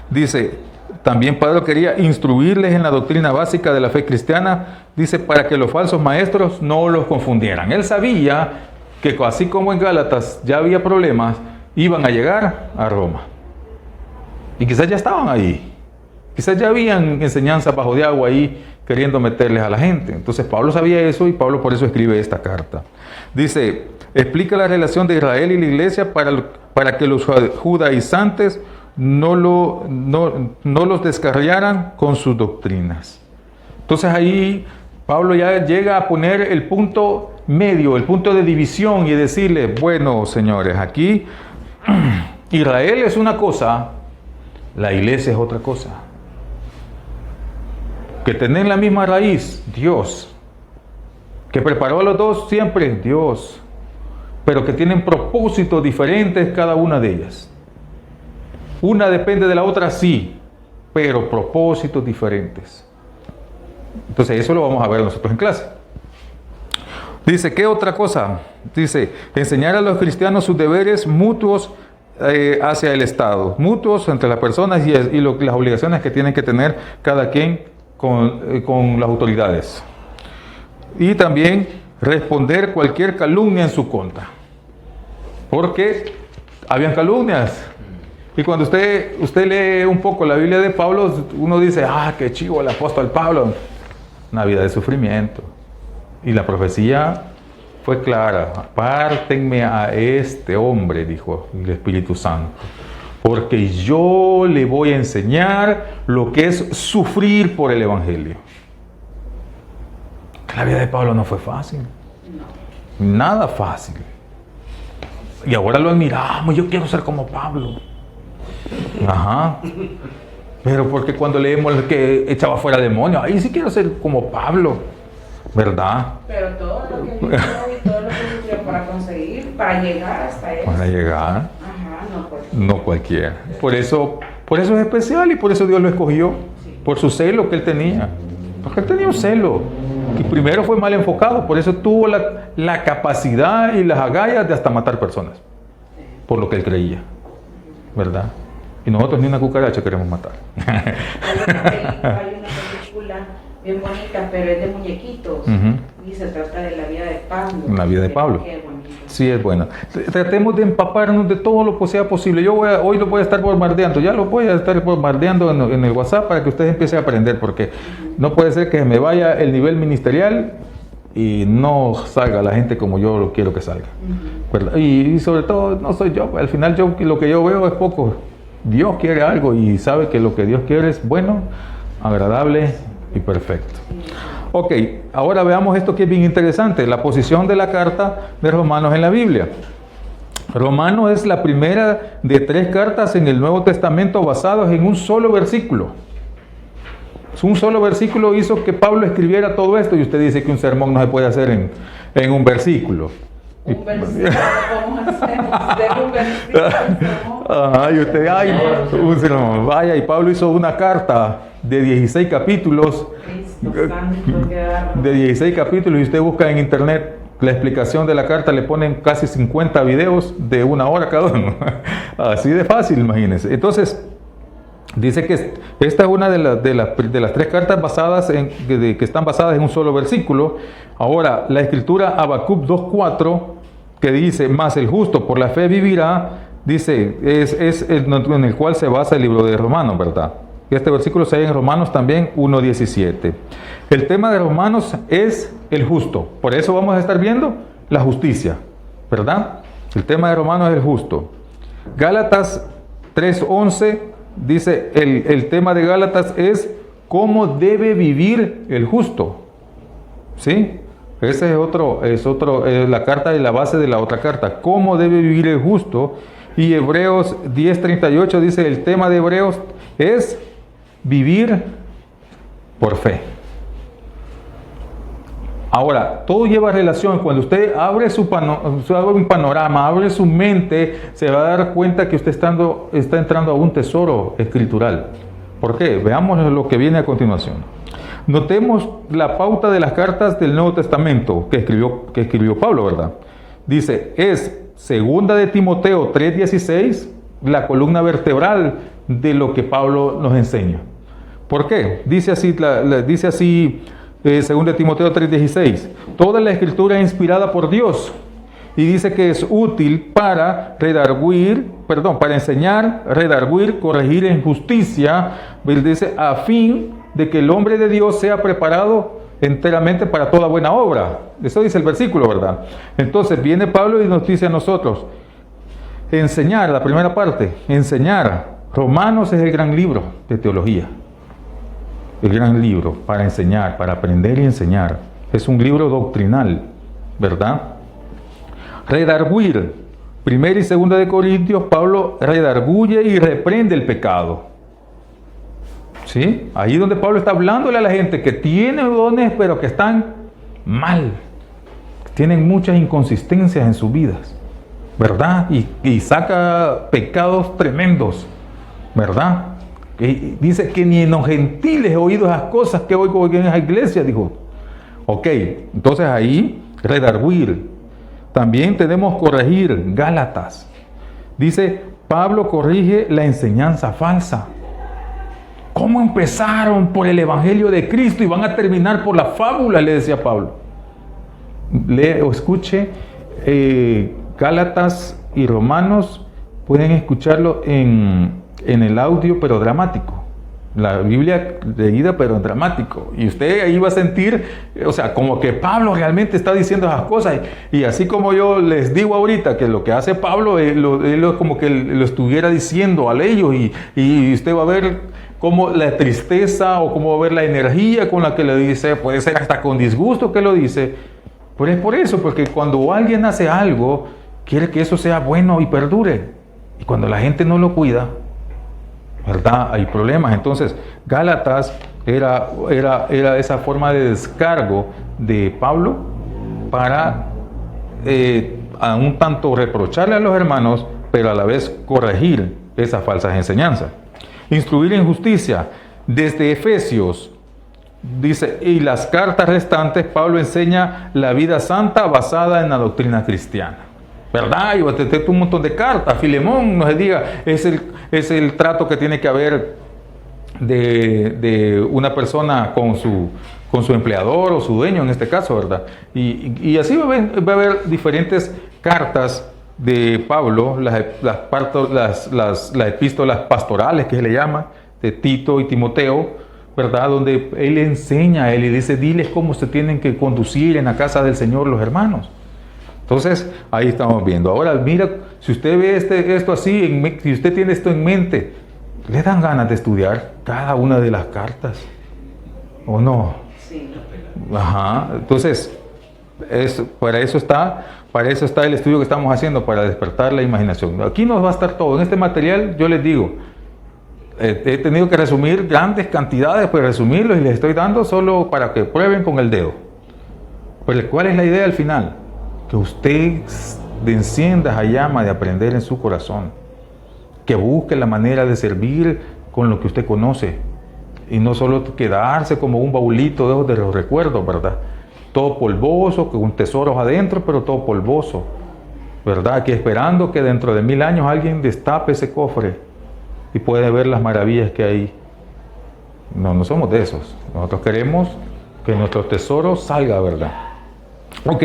Dice, también Pablo quería instruirles en la doctrina básica de la fe cristiana, dice, para que los falsos maestros no los confundieran. Él sabía que así como en Gálatas ya había problemas, iban a llegar a Roma. Y quizás ya estaban ahí. Quizás ya habían enseñanzas bajo de agua ahí queriendo meterles a la gente. Entonces Pablo sabía eso y Pablo por eso escribe esta carta. Dice, explica la relación de Israel y la iglesia para que los judaizantes no los descarriaran con sus doctrinas. Entonces ahí Pablo ya llega a poner el punto medio, el punto de división y decirle, bueno, señores, aquí Israel es una cosa, la iglesia es otra cosa. Que tienen la misma raíz, Dios. Que preparó a los dos siempre, Dios. Pero que tienen propósitos diferentes cada una de ellas. Una depende de la otra, sí, pero propósitos diferentes. Entonces eso lo vamos a ver nosotros en clase. Dice, ¿qué otra cosa? Dice, enseñar a los cristianos sus deberes mutuos hacia el Estado, mutuos entre las personas y las obligaciones que tienen que tener cada quien con las autoridades. Y también responder cualquier calumnia en su contra. Porque habían calumnias. Y cuando usted lee un poco la Biblia de Pablo, uno dice, qué chivo el apóstol Pablo. Una vida de sufrimiento. Y la profecía fue clara. Apártenme a este hombre, dijo el Espíritu Santo. Porque yo le voy a enseñar lo que es sufrir por el Evangelio. La vida de Pablo no fue fácil. Nada fácil. Y ahora lo admiramos. Yo quiero ser como Pablo. Ajá. Pero porque cuando leemos el que echaba fuera demonios, ahí sí quiero ser como Pablo, ¿verdad? Pero todo lo que vivió y todo lo que sufrió para llegar hasta él. Para llegar. Ajá, no cualquiera. Por eso es especial y por eso Dios lo escogió. Sí. Por su celo que él tenía. Porque él tenía un celo que primero fue mal enfocado, por eso tuvo la capacidad y las agallas de hasta matar personas. Por lo que él creía, ¿verdad? Y nosotros ni una cucaracha queremos matar. Hay una película bien bonita, pero es de muñequitos. Y se trata de la vida de Pablo. La vida de Pablo. Sí, es buena. Tratemos de empaparnos de todo lo que sea posible. Hoy lo voy a estar bombardeando. Ya lo voy a estar bombardeando en el WhatsApp para que ustedes empiecen a aprender. Porque no puede ser que me vaya el nivel ministerial y no salga la gente como yo lo quiero que salga. Y sobre todo, no soy yo. Al final lo que yo veo es poco. Dios quiere algo y sabe que lo que Dios quiere es bueno, agradable y perfecto. Ok, ahora veamos esto que es bien interesante, la posición de la carta de Romanos en la Biblia. Romanos es la primera de 3 cartas en el Nuevo Testamento basadas en un solo versículo. Un solo versículo hizo que Pablo escribiera todo esto y usted dice que un sermón no se puede hacer en un versículo. Un versículo, ¿cómo hacemos? De un versículo. Y usted, vaya, y Pablo hizo una carta de 16 capítulos. De 16 capítulos, y usted busca en internet la explicación de la carta, le ponen casi 50 videos de 1 hora cada uno. Así de fácil, imagínense. Entonces, dice que esta es una de las 3 cartas basadas que están basadas en un solo versículo. Ahora, la escritura Habacuc 2:4, que dice, mas el justo por la fe vivirá, Dice, en el cual se basa el libro de Romanos, ¿verdad? Este versículo se halla en Romanos también 1:17. El tema de Romanos es el justo. Por eso vamos a estar viendo la justicia, ¿verdad? El tema de Romanos es el justo. Gálatas 3:11 dice, el tema de Gálatas es cómo debe vivir el justo. ¿Sí? Ese es la carta y la base de la otra carta. ¿Cómo debe vivir el justo? Y Hebreos 10:38 dice, el tema de Hebreos es vivir por fe. Ahora, todo lleva relación. Cuando usted abre un panorama, abre su mente, se va a dar cuenta que usted está entrando a un tesoro escritural. ¿Por qué? Veamos lo que viene a continuación. Notemos la pauta de las cartas del Nuevo Testamento que escribió Pablo, ¿verdad? Dice, es segunda de Timoteo 3:16, la columna vertebral de lo que Pablo nos enseña. ¿Por qué? Dice así, segunda de Timoteo 3:16, toda la escritura es inspirada por Dios y dice que es útil para enseñar, redarguir, corregir en justicia, dice, a fin de que el hombre de Dios sea preparado enteramente para toda buena obra. Eso dice el versículo, ¿verdad? Entonces viene Pablo y nos dice a nosotros, enseñar, la primera parte, enseñar. Romanos es el gran libro de teología. El gran libro para enseñar, para aprender y enseñar. Es un libro doctrinal, ¿verdad? Redarguir. Primera y segunda de Corintios, Pablo redarguye y reprende el pecado. ¿Sí? Ahí donde Pablo está hablándole a la gente que tiene dones, pero que están mal. Tienen muchas inconsistencias en sus vidas, ¿verdad? Y saca pecados tremendos, ¿verdad? Y dice que ni en los gentiles he oído esas cosas que oigo en esa iglesia, dijo. Ok, entonces ahí, redarguir. También tenemos corregir, Gálatas. Dice, Pablo corrige la enseñanza falsa. ¿Cómo empezaron por el Evangelio de Cristo y van a terminar por la fábula? Le decía Pablo. Escuche Gálatas y Romanos, pueden escucharlo en el audio, pero dramático. La Biblia leída, pero en dramático. Y usted ahí va a sentir, o sea, como que Pablo realmente está diciendo esas cosas. Y así como yo les digo ahorita que lo que hace Pablo, él como que lo estuviera diciendo a ellos. Y usted va a ver cómo la tristeza o cómo va a ver la energía con la que le dice, puede ser hasta con disgusto que lo dice. Pero es por eso, porque cuando alguien hace algo, quiere que eso sea bueno y perdure. Y cuando la gente no lo cuida, ¿verdad? Hay problemas. Entonces, Gálatas era esa forma de descargo de Pablo para a un tanto reprocharle a los hermanos, pero a la vez corregir esas falsas enseñanzas. Instruir en justicia. Desde Efesios, dice, y las cartas restantes, Pablo enseña la vida santa basada en la doctrina cristiana. ¿Verdad? Y usted un montón de cartas. Filemón, no se diga, es el trato que tiene que haber de una persona con su empleador o su dueño en este caso, ¿verdad? Y así va a haber diferentes cartas de Pablo, las epístolas pastorales que se le llama, de Tito y Timoteo, ¿verdad? Donde él enseña, él le dice, diles cómo se tienen que conducir en la casa del Señor los hermanos. Entonces, ahí estamos viendo. Ahora, mira, si usted ve esto así, si usted tiene esto en mente, ¿le dan ganas de estudiar cada una de las cartas? ¿O no? Sí. Ajá. Entonces, para eso está el estudio que estamos haciendo, para despertar la imaginación. Aquí nos va a estar todo. En este material, yo les digo, he tenido que resumir grandes cantidades, pues resumirlos y les estoy dando solo para que prueben con el dedo. Pero ¿cuál es la idea al final? Que usted encienda esa llama de aprender en su corazón, que busque la manera de servir con lo que usted conoce y no solo quedarse como un baulito de los recuerdos, ¿verdad? Todo polvoso, con tesoros adentro, pero todo polvoso, ¿verdad? Que esperando que dentro de 1000 años alguien destape ese cofre y puede ver las maravillas que hay. No somos de esos. Nosotros queremos que nuestro tesoro salga, ¿verdad? Ok.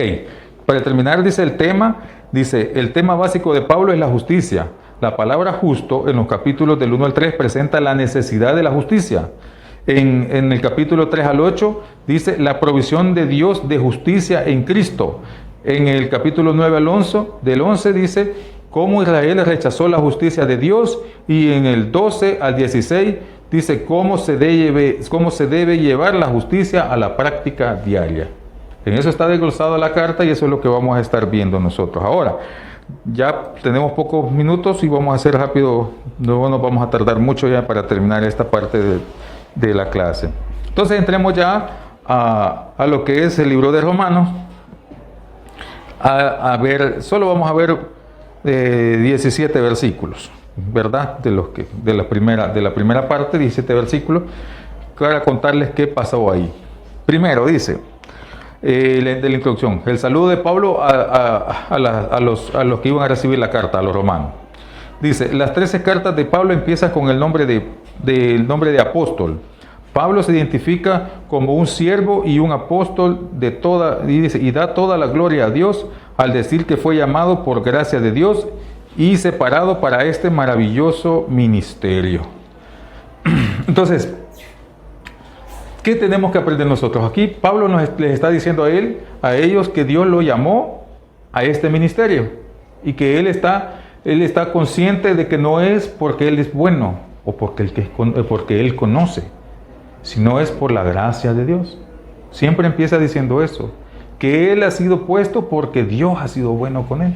Para terminar, dice el tema, Dice, el tema básico de Pablo es la justicia. La palabra justo en los capítulos del 1 al 3 presenta la necesidad de la justicia. En el capítulo 3 al 8 dice la provisión de Dios de justicia en Cristo. En el capítulo 9 al 11, del 11 dice cómo Israel rechazó la justicia de Dios. Y en el 12 al 16 dice cómo se debe llevar la justicia a la práctica diaria. En eso está desglosada la carta y eso es lo que vamos a estar viendo nosotros. Ahora, ya tenemos pocos minutos y vamos a hacer rápido, no nos vamos a tardar mucho ya para terminar esta parte de la clase. Entonces entremos ya a lo que es el libro de Romanos. A ver, solo vamos a ver 17 versículos, ¿verdad? De la primera parte, 17 versículos, para contarles qué pasó ahí. Primero dice, de la introducción, el saludo de Pablo a los que iban a recibir la carta, a los romanos. Dice, las 13 cartas de Pablo empiezan con el nombre de apóstol. Pablo se identifica como un siervo y un apóstol y da toda la gloria a Dios al decir que fue llamado por gracia de Dios y separado para este maravilloso ministerio. Entonces, ¿qué tenemos que aprender nosotros? Aquí Pablo les está diciendo a ellos que Dios lo llamó a este ministerio y que él está consciente de que no es porque él es bueno o porque él conoce, sino es por la gracia de Dios. Siempre empieza diciendo eso, que él ha sido puesto porque Dios ha sido bueno con él.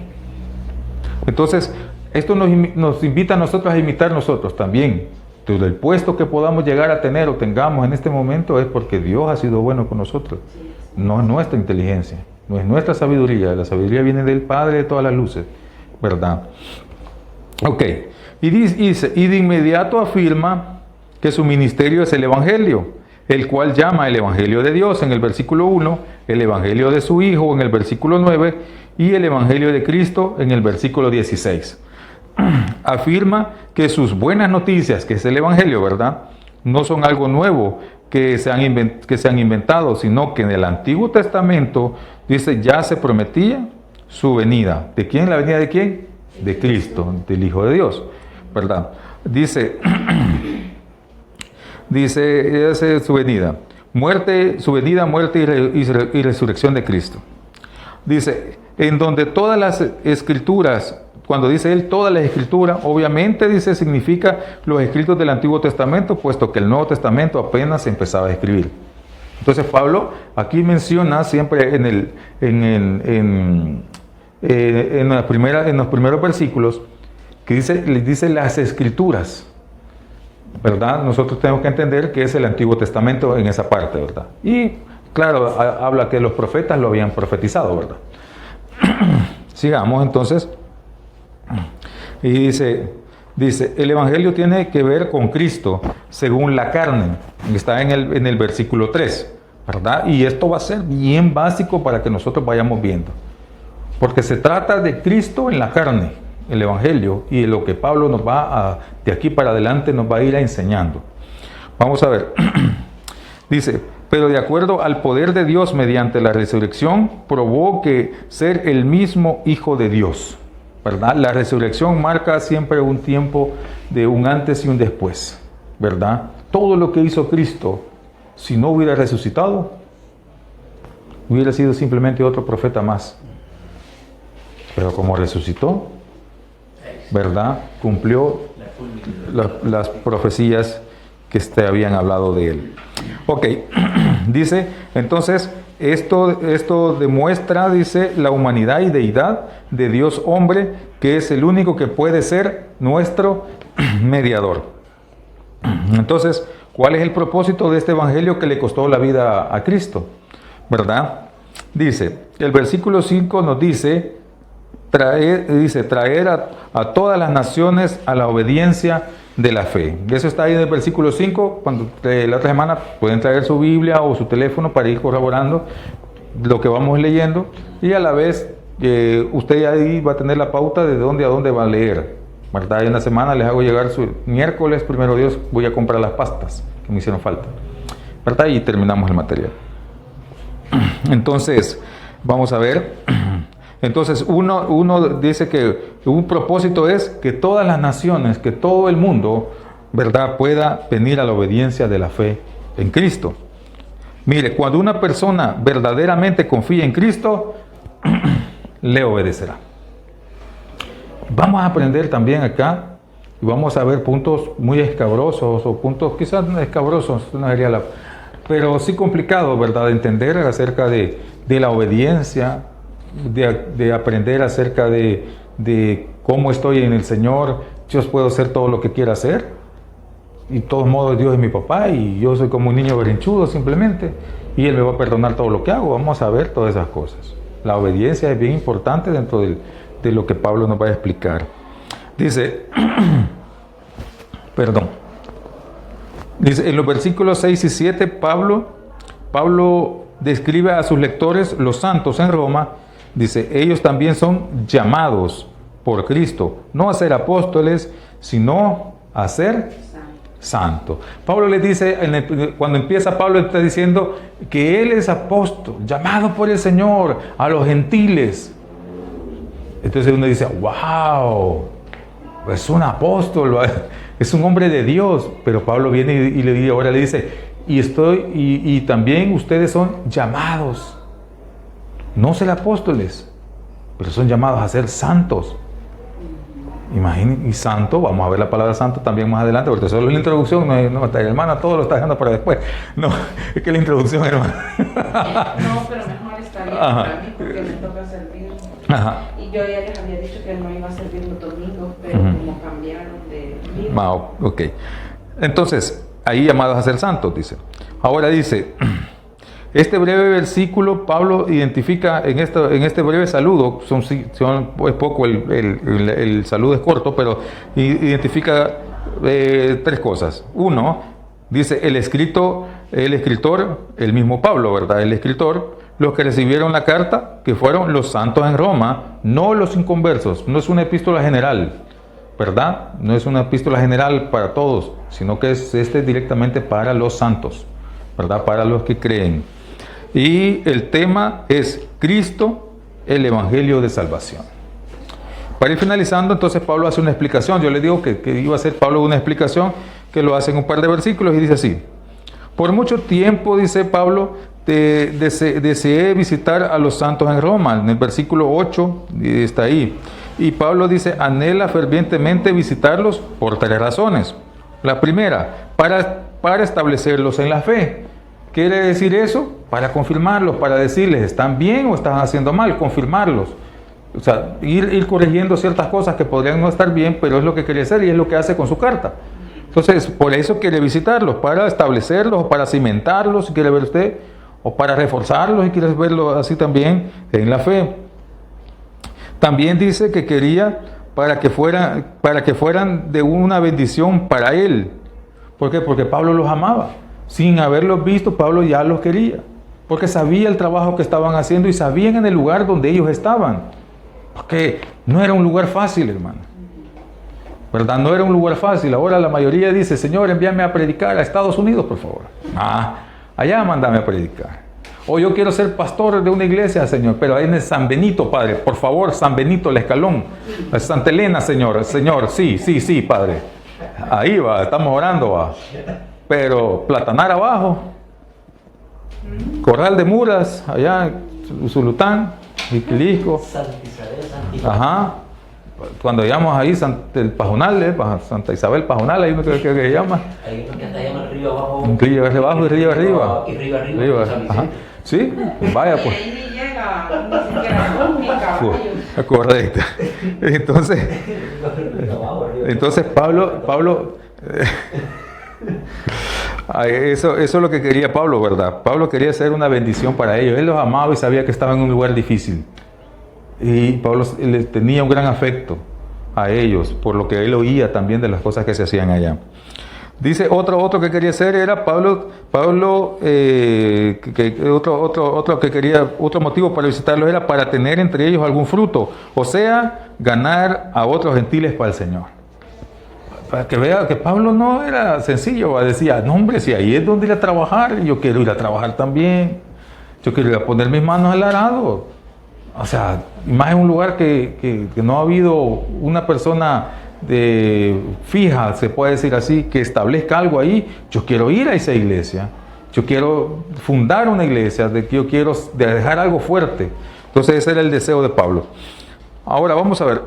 Entonces, esto nos invita a nosotros a imitar nosotros también. Entonces, el puesto que podamos llegar a tener o tengamos en este momento es porque Dios ha sido bueno con nosotros. No es nuestra inteligencia, no es nuestra sabiduría. La sabiduría viene del Padre de todas las luces, ¿verdad? Ok, y de inmediato afirma que su ministerio es el Evangelio, el cual llama el Evangelio de Dios en el versículo 1, el Evangelio de su Hijo en el versículo 9 y el Evangelio de Cristo en el versículo 16. Afirma que sus buenas noticias, que es el Evangelio, ¿verdad?, no son algo nuevo que se han inventado, sino que en el Antiguo Testamento, dice, ya se prometía su venida. ¿De quién? ¿La venida de quién? De Cristo, del Hijo de Dios, ¿verdad? Dice su venida, muerte y resurrección de Cristo. Dice, en donde todas las escrituras, cuando dice él todas las escrituras, obviamente dice significa los escritos del Antiguo Testamento, puesto que el Nuevo Testamento apenas se empezaba a escribir. Entonces Pablo aquí menciona siempre en los primeros versículos que dice las escrituras, ¿verdad? Nosotros tenemos que entender que es el Antiguo Testamento en esa parte, ¿verdad? Y claro, habla que los profetas lo habían profetizado, ¿verdad? Sigamos entonces. Y dice, el Evangelio tiene que ver con Cristo según la carne. Está en el versículo 3, ¿verdad? Y esto va a ser bien básico para que nosotros vayamos viendo. Porque se trata de Cristo en la carne, el Evangelio, y lo que Pablo de aquí para adelante nos va a ir enseñando. Vamos a ver. Dice, pero de acuerdo al poder de Dios mediante la resurrección, probó que ser el mismo Hijo de Dios, ¿verdad? La resurrección marca siempre un tiempo de un antes y un después, ¿verdad? Todo lo que hizo Cristo, si no hubiera resucitado, hubiera sido simplemente otro profeta más. Pero como resucitó, ¿verdad?, cumplió las profecías que habían hablado de él. Ok, dice, entonces, esto demuestra, dice, la humanidad y deidad de Dios hombre, que es el único que puede ser nuestro mediador. Entonces, ¿cuál es el propósito de este evangelio que le costó la vida a Cristo? ¿Verdad? Dice, el versículo 5 nos dice, traer a todas las naciones a la obediencia de la fe. Eso está ahí en el versículo 5. Cuando la otra semana pueden traer su Biblia o su teléfono para ir corroborando lo que vamos leyendo, y a la vez usted ahí va a tener la pauta de dónde a dónde va a leer, ¿verdad? En la semana les hago llegar su miércoles, primero Dios, voy a comprar las pastas que me hicieron falta, ¿verdad? Y terminamos el material. Entonces, vamos a ver. Entonces uno dice que un propósito es que todas las naciones, que todo el mundo, ¿verdad?, pueda venir a la obediencia de la fe en Cristo. Mire, cuando una persona verdaderamente confía en Cristo, le obedecerá. Vamos a aprender también acá, y vamos a ver puntos muy escabrosos, o puntos quizás no escabrosos, no sería pero sí complicados, ¿verdad?, de entender acerca de la obediencia, de aprender acerca de cómo estoy en el Señor. Yo puedo hacer todo lo que quiera hacer, y de todos modos Dios es mi papá, y yo soy como un niño berrinchudo simplemente, y Él me va a perdonar todo lo que hago. Vamos a ver todas esas cosas. La obediencia es bien importante dentro de lo que Pablo nos va a explicar. Dice, dice en los versículos 6 y 7, Pablo describe a sus lectores, los santos en Roma. Dice, ellos también son llamados por Cristo, no a ser apóstoles, sino a ser santos. Pablo les dice, cuando empieza Pablo está diciendo que él es apóstol, llamado por el Señor a los gentiles. Entonces uno dice, wow, es un apóstol, es un hombre de Dios. Pero Pablo viene y ahora le dice, y también ustedes son llamados, no ser apóstoles, pero son llamados a ser santos. Imaginen, y santo, vamos a ver la palabra santo también más adelante, porque solo es la introducción, no, hermana, todo lo está dejando para después. No, es que la introducción, hermano. No, pero mejor está bien para mí, porque me toca servir. Ajá. Y yo ya les había dicho que no iba a servir los domingos, pero como cambiaron de vida. Ok. Entonces, ahí llamados a ser santos, dice. Ahora dice, este breve versículo, Pablo identifica en este breve saludo, es poco, el saludo es corto, pero identifica tres cosas. Uno, dice el escritor, el mismo Pablo, ¿verdad? El escritor, los que recibieron la carta, que fueron los santos en Roma, no los inconversos. No es una epístola general, ¿verdad? No es una epístola general para todos, sino que es directamente para los santos, ¿verdad? Para los que creen. Y el tema es Cristo, el Evangelio de Salvación. Para ir finalizando, entonces Pablo hace una explicación. Yo le digo que iba a hacer Pablo una explicación que lo hace en un par de versículos y dice así. Por mucho tiempo, dice Pablo, deseé visitar a los santos en Roma. En el versículo 8 está ahí. Y Pablo dice, anhela fervientemente visitarlos por tres razones. La primera, para establecerlos en la fe. ¿Quiere decir eso? Para confirmarlos, para decirles, ¿están bien o están haciendo mal? Confirmarlos. O sea, ir corrigiendo ciertas cosas que podrían no estar bien, pero es lo que quiere hacer y es lo que hace con su carta. Entonces, por eso quiere visitarlos, para establecerlos, o para cimentarlos, si quiere ver usted, o para reforzarlos, si quiere verlo así también, en la fe. También dice que quería para que fueran de una bendición para él. ¿Por qué? Porque Pablo los amaba. Sin haberlos visto, Pablo ya los quería, porque sabía el trabajo que estaban haciendo y sabían en el lugar donde ellos estaban, porque no era un lugar fácil, hermano, ¿verdad? No era un lugar fácil. Ahora la mayoría dice, Señor, envíame a predicar a Estados Unidos, por favor. Allá mándame a predicar. O yo quiero ser pastor de una iglesia, Señor, pero ahí en San Benito, Padre, por favor, San Benito, el Escalón, Santa Elena, Señor, sí, Padre. Ahí va, estamos orando, va. Pero Platanar abajo, Corral de Muras, allá en Zulután, Iquilisco. Ajá. Cuando llegamos ahí, el Pajonal, Santa Isabel Pajonal, hay uno que se llama. Hay uno que está allá en el río abajo. Río abajo y río arriba. Y río arriba. Ajá. Sí, vaya pues. Ahí ni llega, ni siquiera ni caballo. Correcto. Entonces Pablo eso es lo que quería Pablo, ¿verdad? Pablo quería ser una bendición para ellos. Él los amaba y sabía que estaban en un lugar difícil. Y Pablo les tenía un gran afecto a ellos, por lo que él oía también de las cosas que se hacían allá. Dice otro que quería hacer era otro motivo para visitarlos era para tener entre ellos algún fruto, o sea, ganar a otros gentiles para el Señor. Para que vea que Pablo no era sencillo, decía, no hombre, si ahí es donde ir a trabajar, yo quiero ir a trabajar también, yo quiero ir a poner mis manos al arado, O sea, más en un lugar que no ha habido una persona fija, se puede decir así, que establezca algo ahí. Yo quiero ir a esa iglesia. Yo quiero fundar una iglesia, yo quiero dejar algo fuerte. Entonces ese era el deseo de Pablo. Ahora vamos a ver.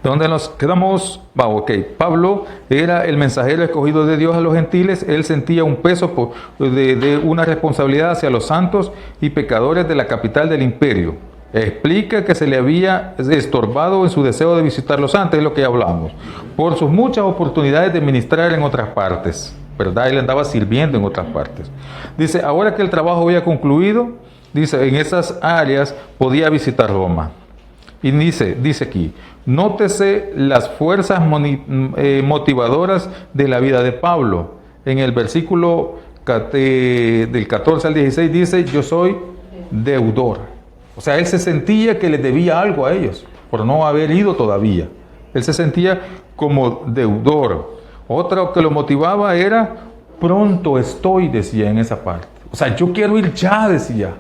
¿Dónde nos quedamos? Ok, Pablo era el mensajero escogido de Dios a los gentiles. Él sentía un peso de una responsabilidad hacia los santos y pecadores de la capital del imperio. Explica que se le había estorbado en su deseo de visitarlos antes, es lo que ya hablamos, por sus muchas oportunidades de ministrar en otras partes, ¿verdad? Él andaba sirviendo en otras partes. Dice, ahora que el trabajo había concluido, dice, en esas áreas podía visitar Roma. Y dice aquí, nótese las fuerzas motivadoras de la vida de Pablo. En el versículo del 14 al 16 dice, yo soy deudor. O sea, él se sentía que le debía algo a ellos, por no haber ido todavía. Él se sentía como deudor. Otra que lo motivaba era, pronto estoy, decía en esa parte. O sea, yo quiero ir ya, decía.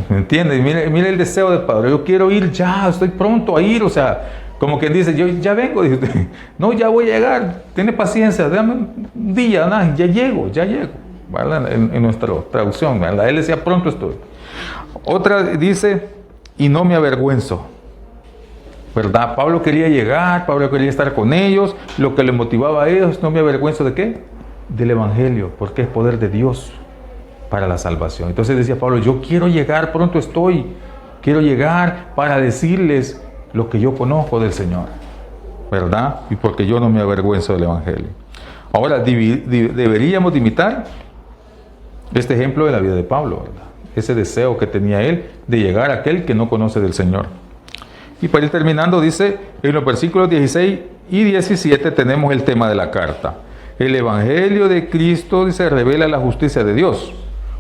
¿Me entiendes? Mire el deseo de Pablo. Yo quiero ir ya, estoy pronto a ir. O sea, como quien dice, yo ya vengo. Dice, no, ya voy a llegar. Tiene paciencia, dame un día, nada, ya llego. ¿Verdad? En nuestra traducción, ¿verdad? Él decía, pronto estoy. Otra dice, y no me avergüenzo. ¿Verdad? Pablo quería llegar, Pablo quería estar con ellos. Lo que le motivaba a ellos, no me avergüenzo de qué? Del Evangelio, porque es poder de Dios para la salvación. Entonces decía Pablo, yo quiero llegar, pronto estoy. Quiero llegar para decirles lo que yo conozco del Señor. ¿Verdad? Y porque yo no me avergüenzo del Evangelio. Ahora, deberíamos imitar este ejemplo de la vida de Pablo, ¿verdad? Ese deseo que tenía él de llegar a aquel que no conoce del Señor. Y para ir terminando, dice, en los versículos 16 y 17 tenemos el tema de la carta. El Evangelio de Cristo, dice, revela la justicia de Dios.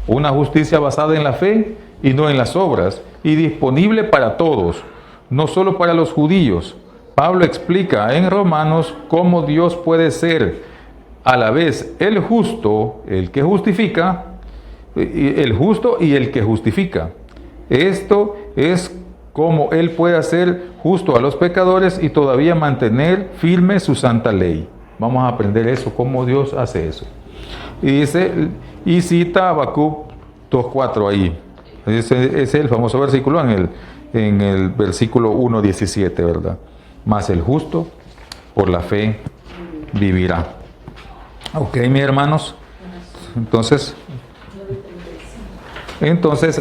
Una justicia basada en la fe y no en las obras, y disponible para todos, no solo para los judíos. Pablo explica en Romanos cómo Dios puede ser a la vez el justo, el que justifica, el justo y el que justifica. Esto es como Él puede hacer justo a los pecadores y todavía mantener firme su santa ley. Vamos a aprender eso, cómo Dios hace eso. Y dice, y cita Habacuc 2:4 ahí. Ese es el famoso versículo en el versículo 1:17, ¿verdad? Mas el justo por la fe vivirá. Ok, mis hermanos. Entonces,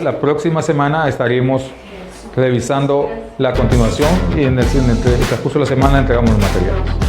la próxima semana estaremos revisando la continuación y en el transcurso de la semana entregamos los materiales.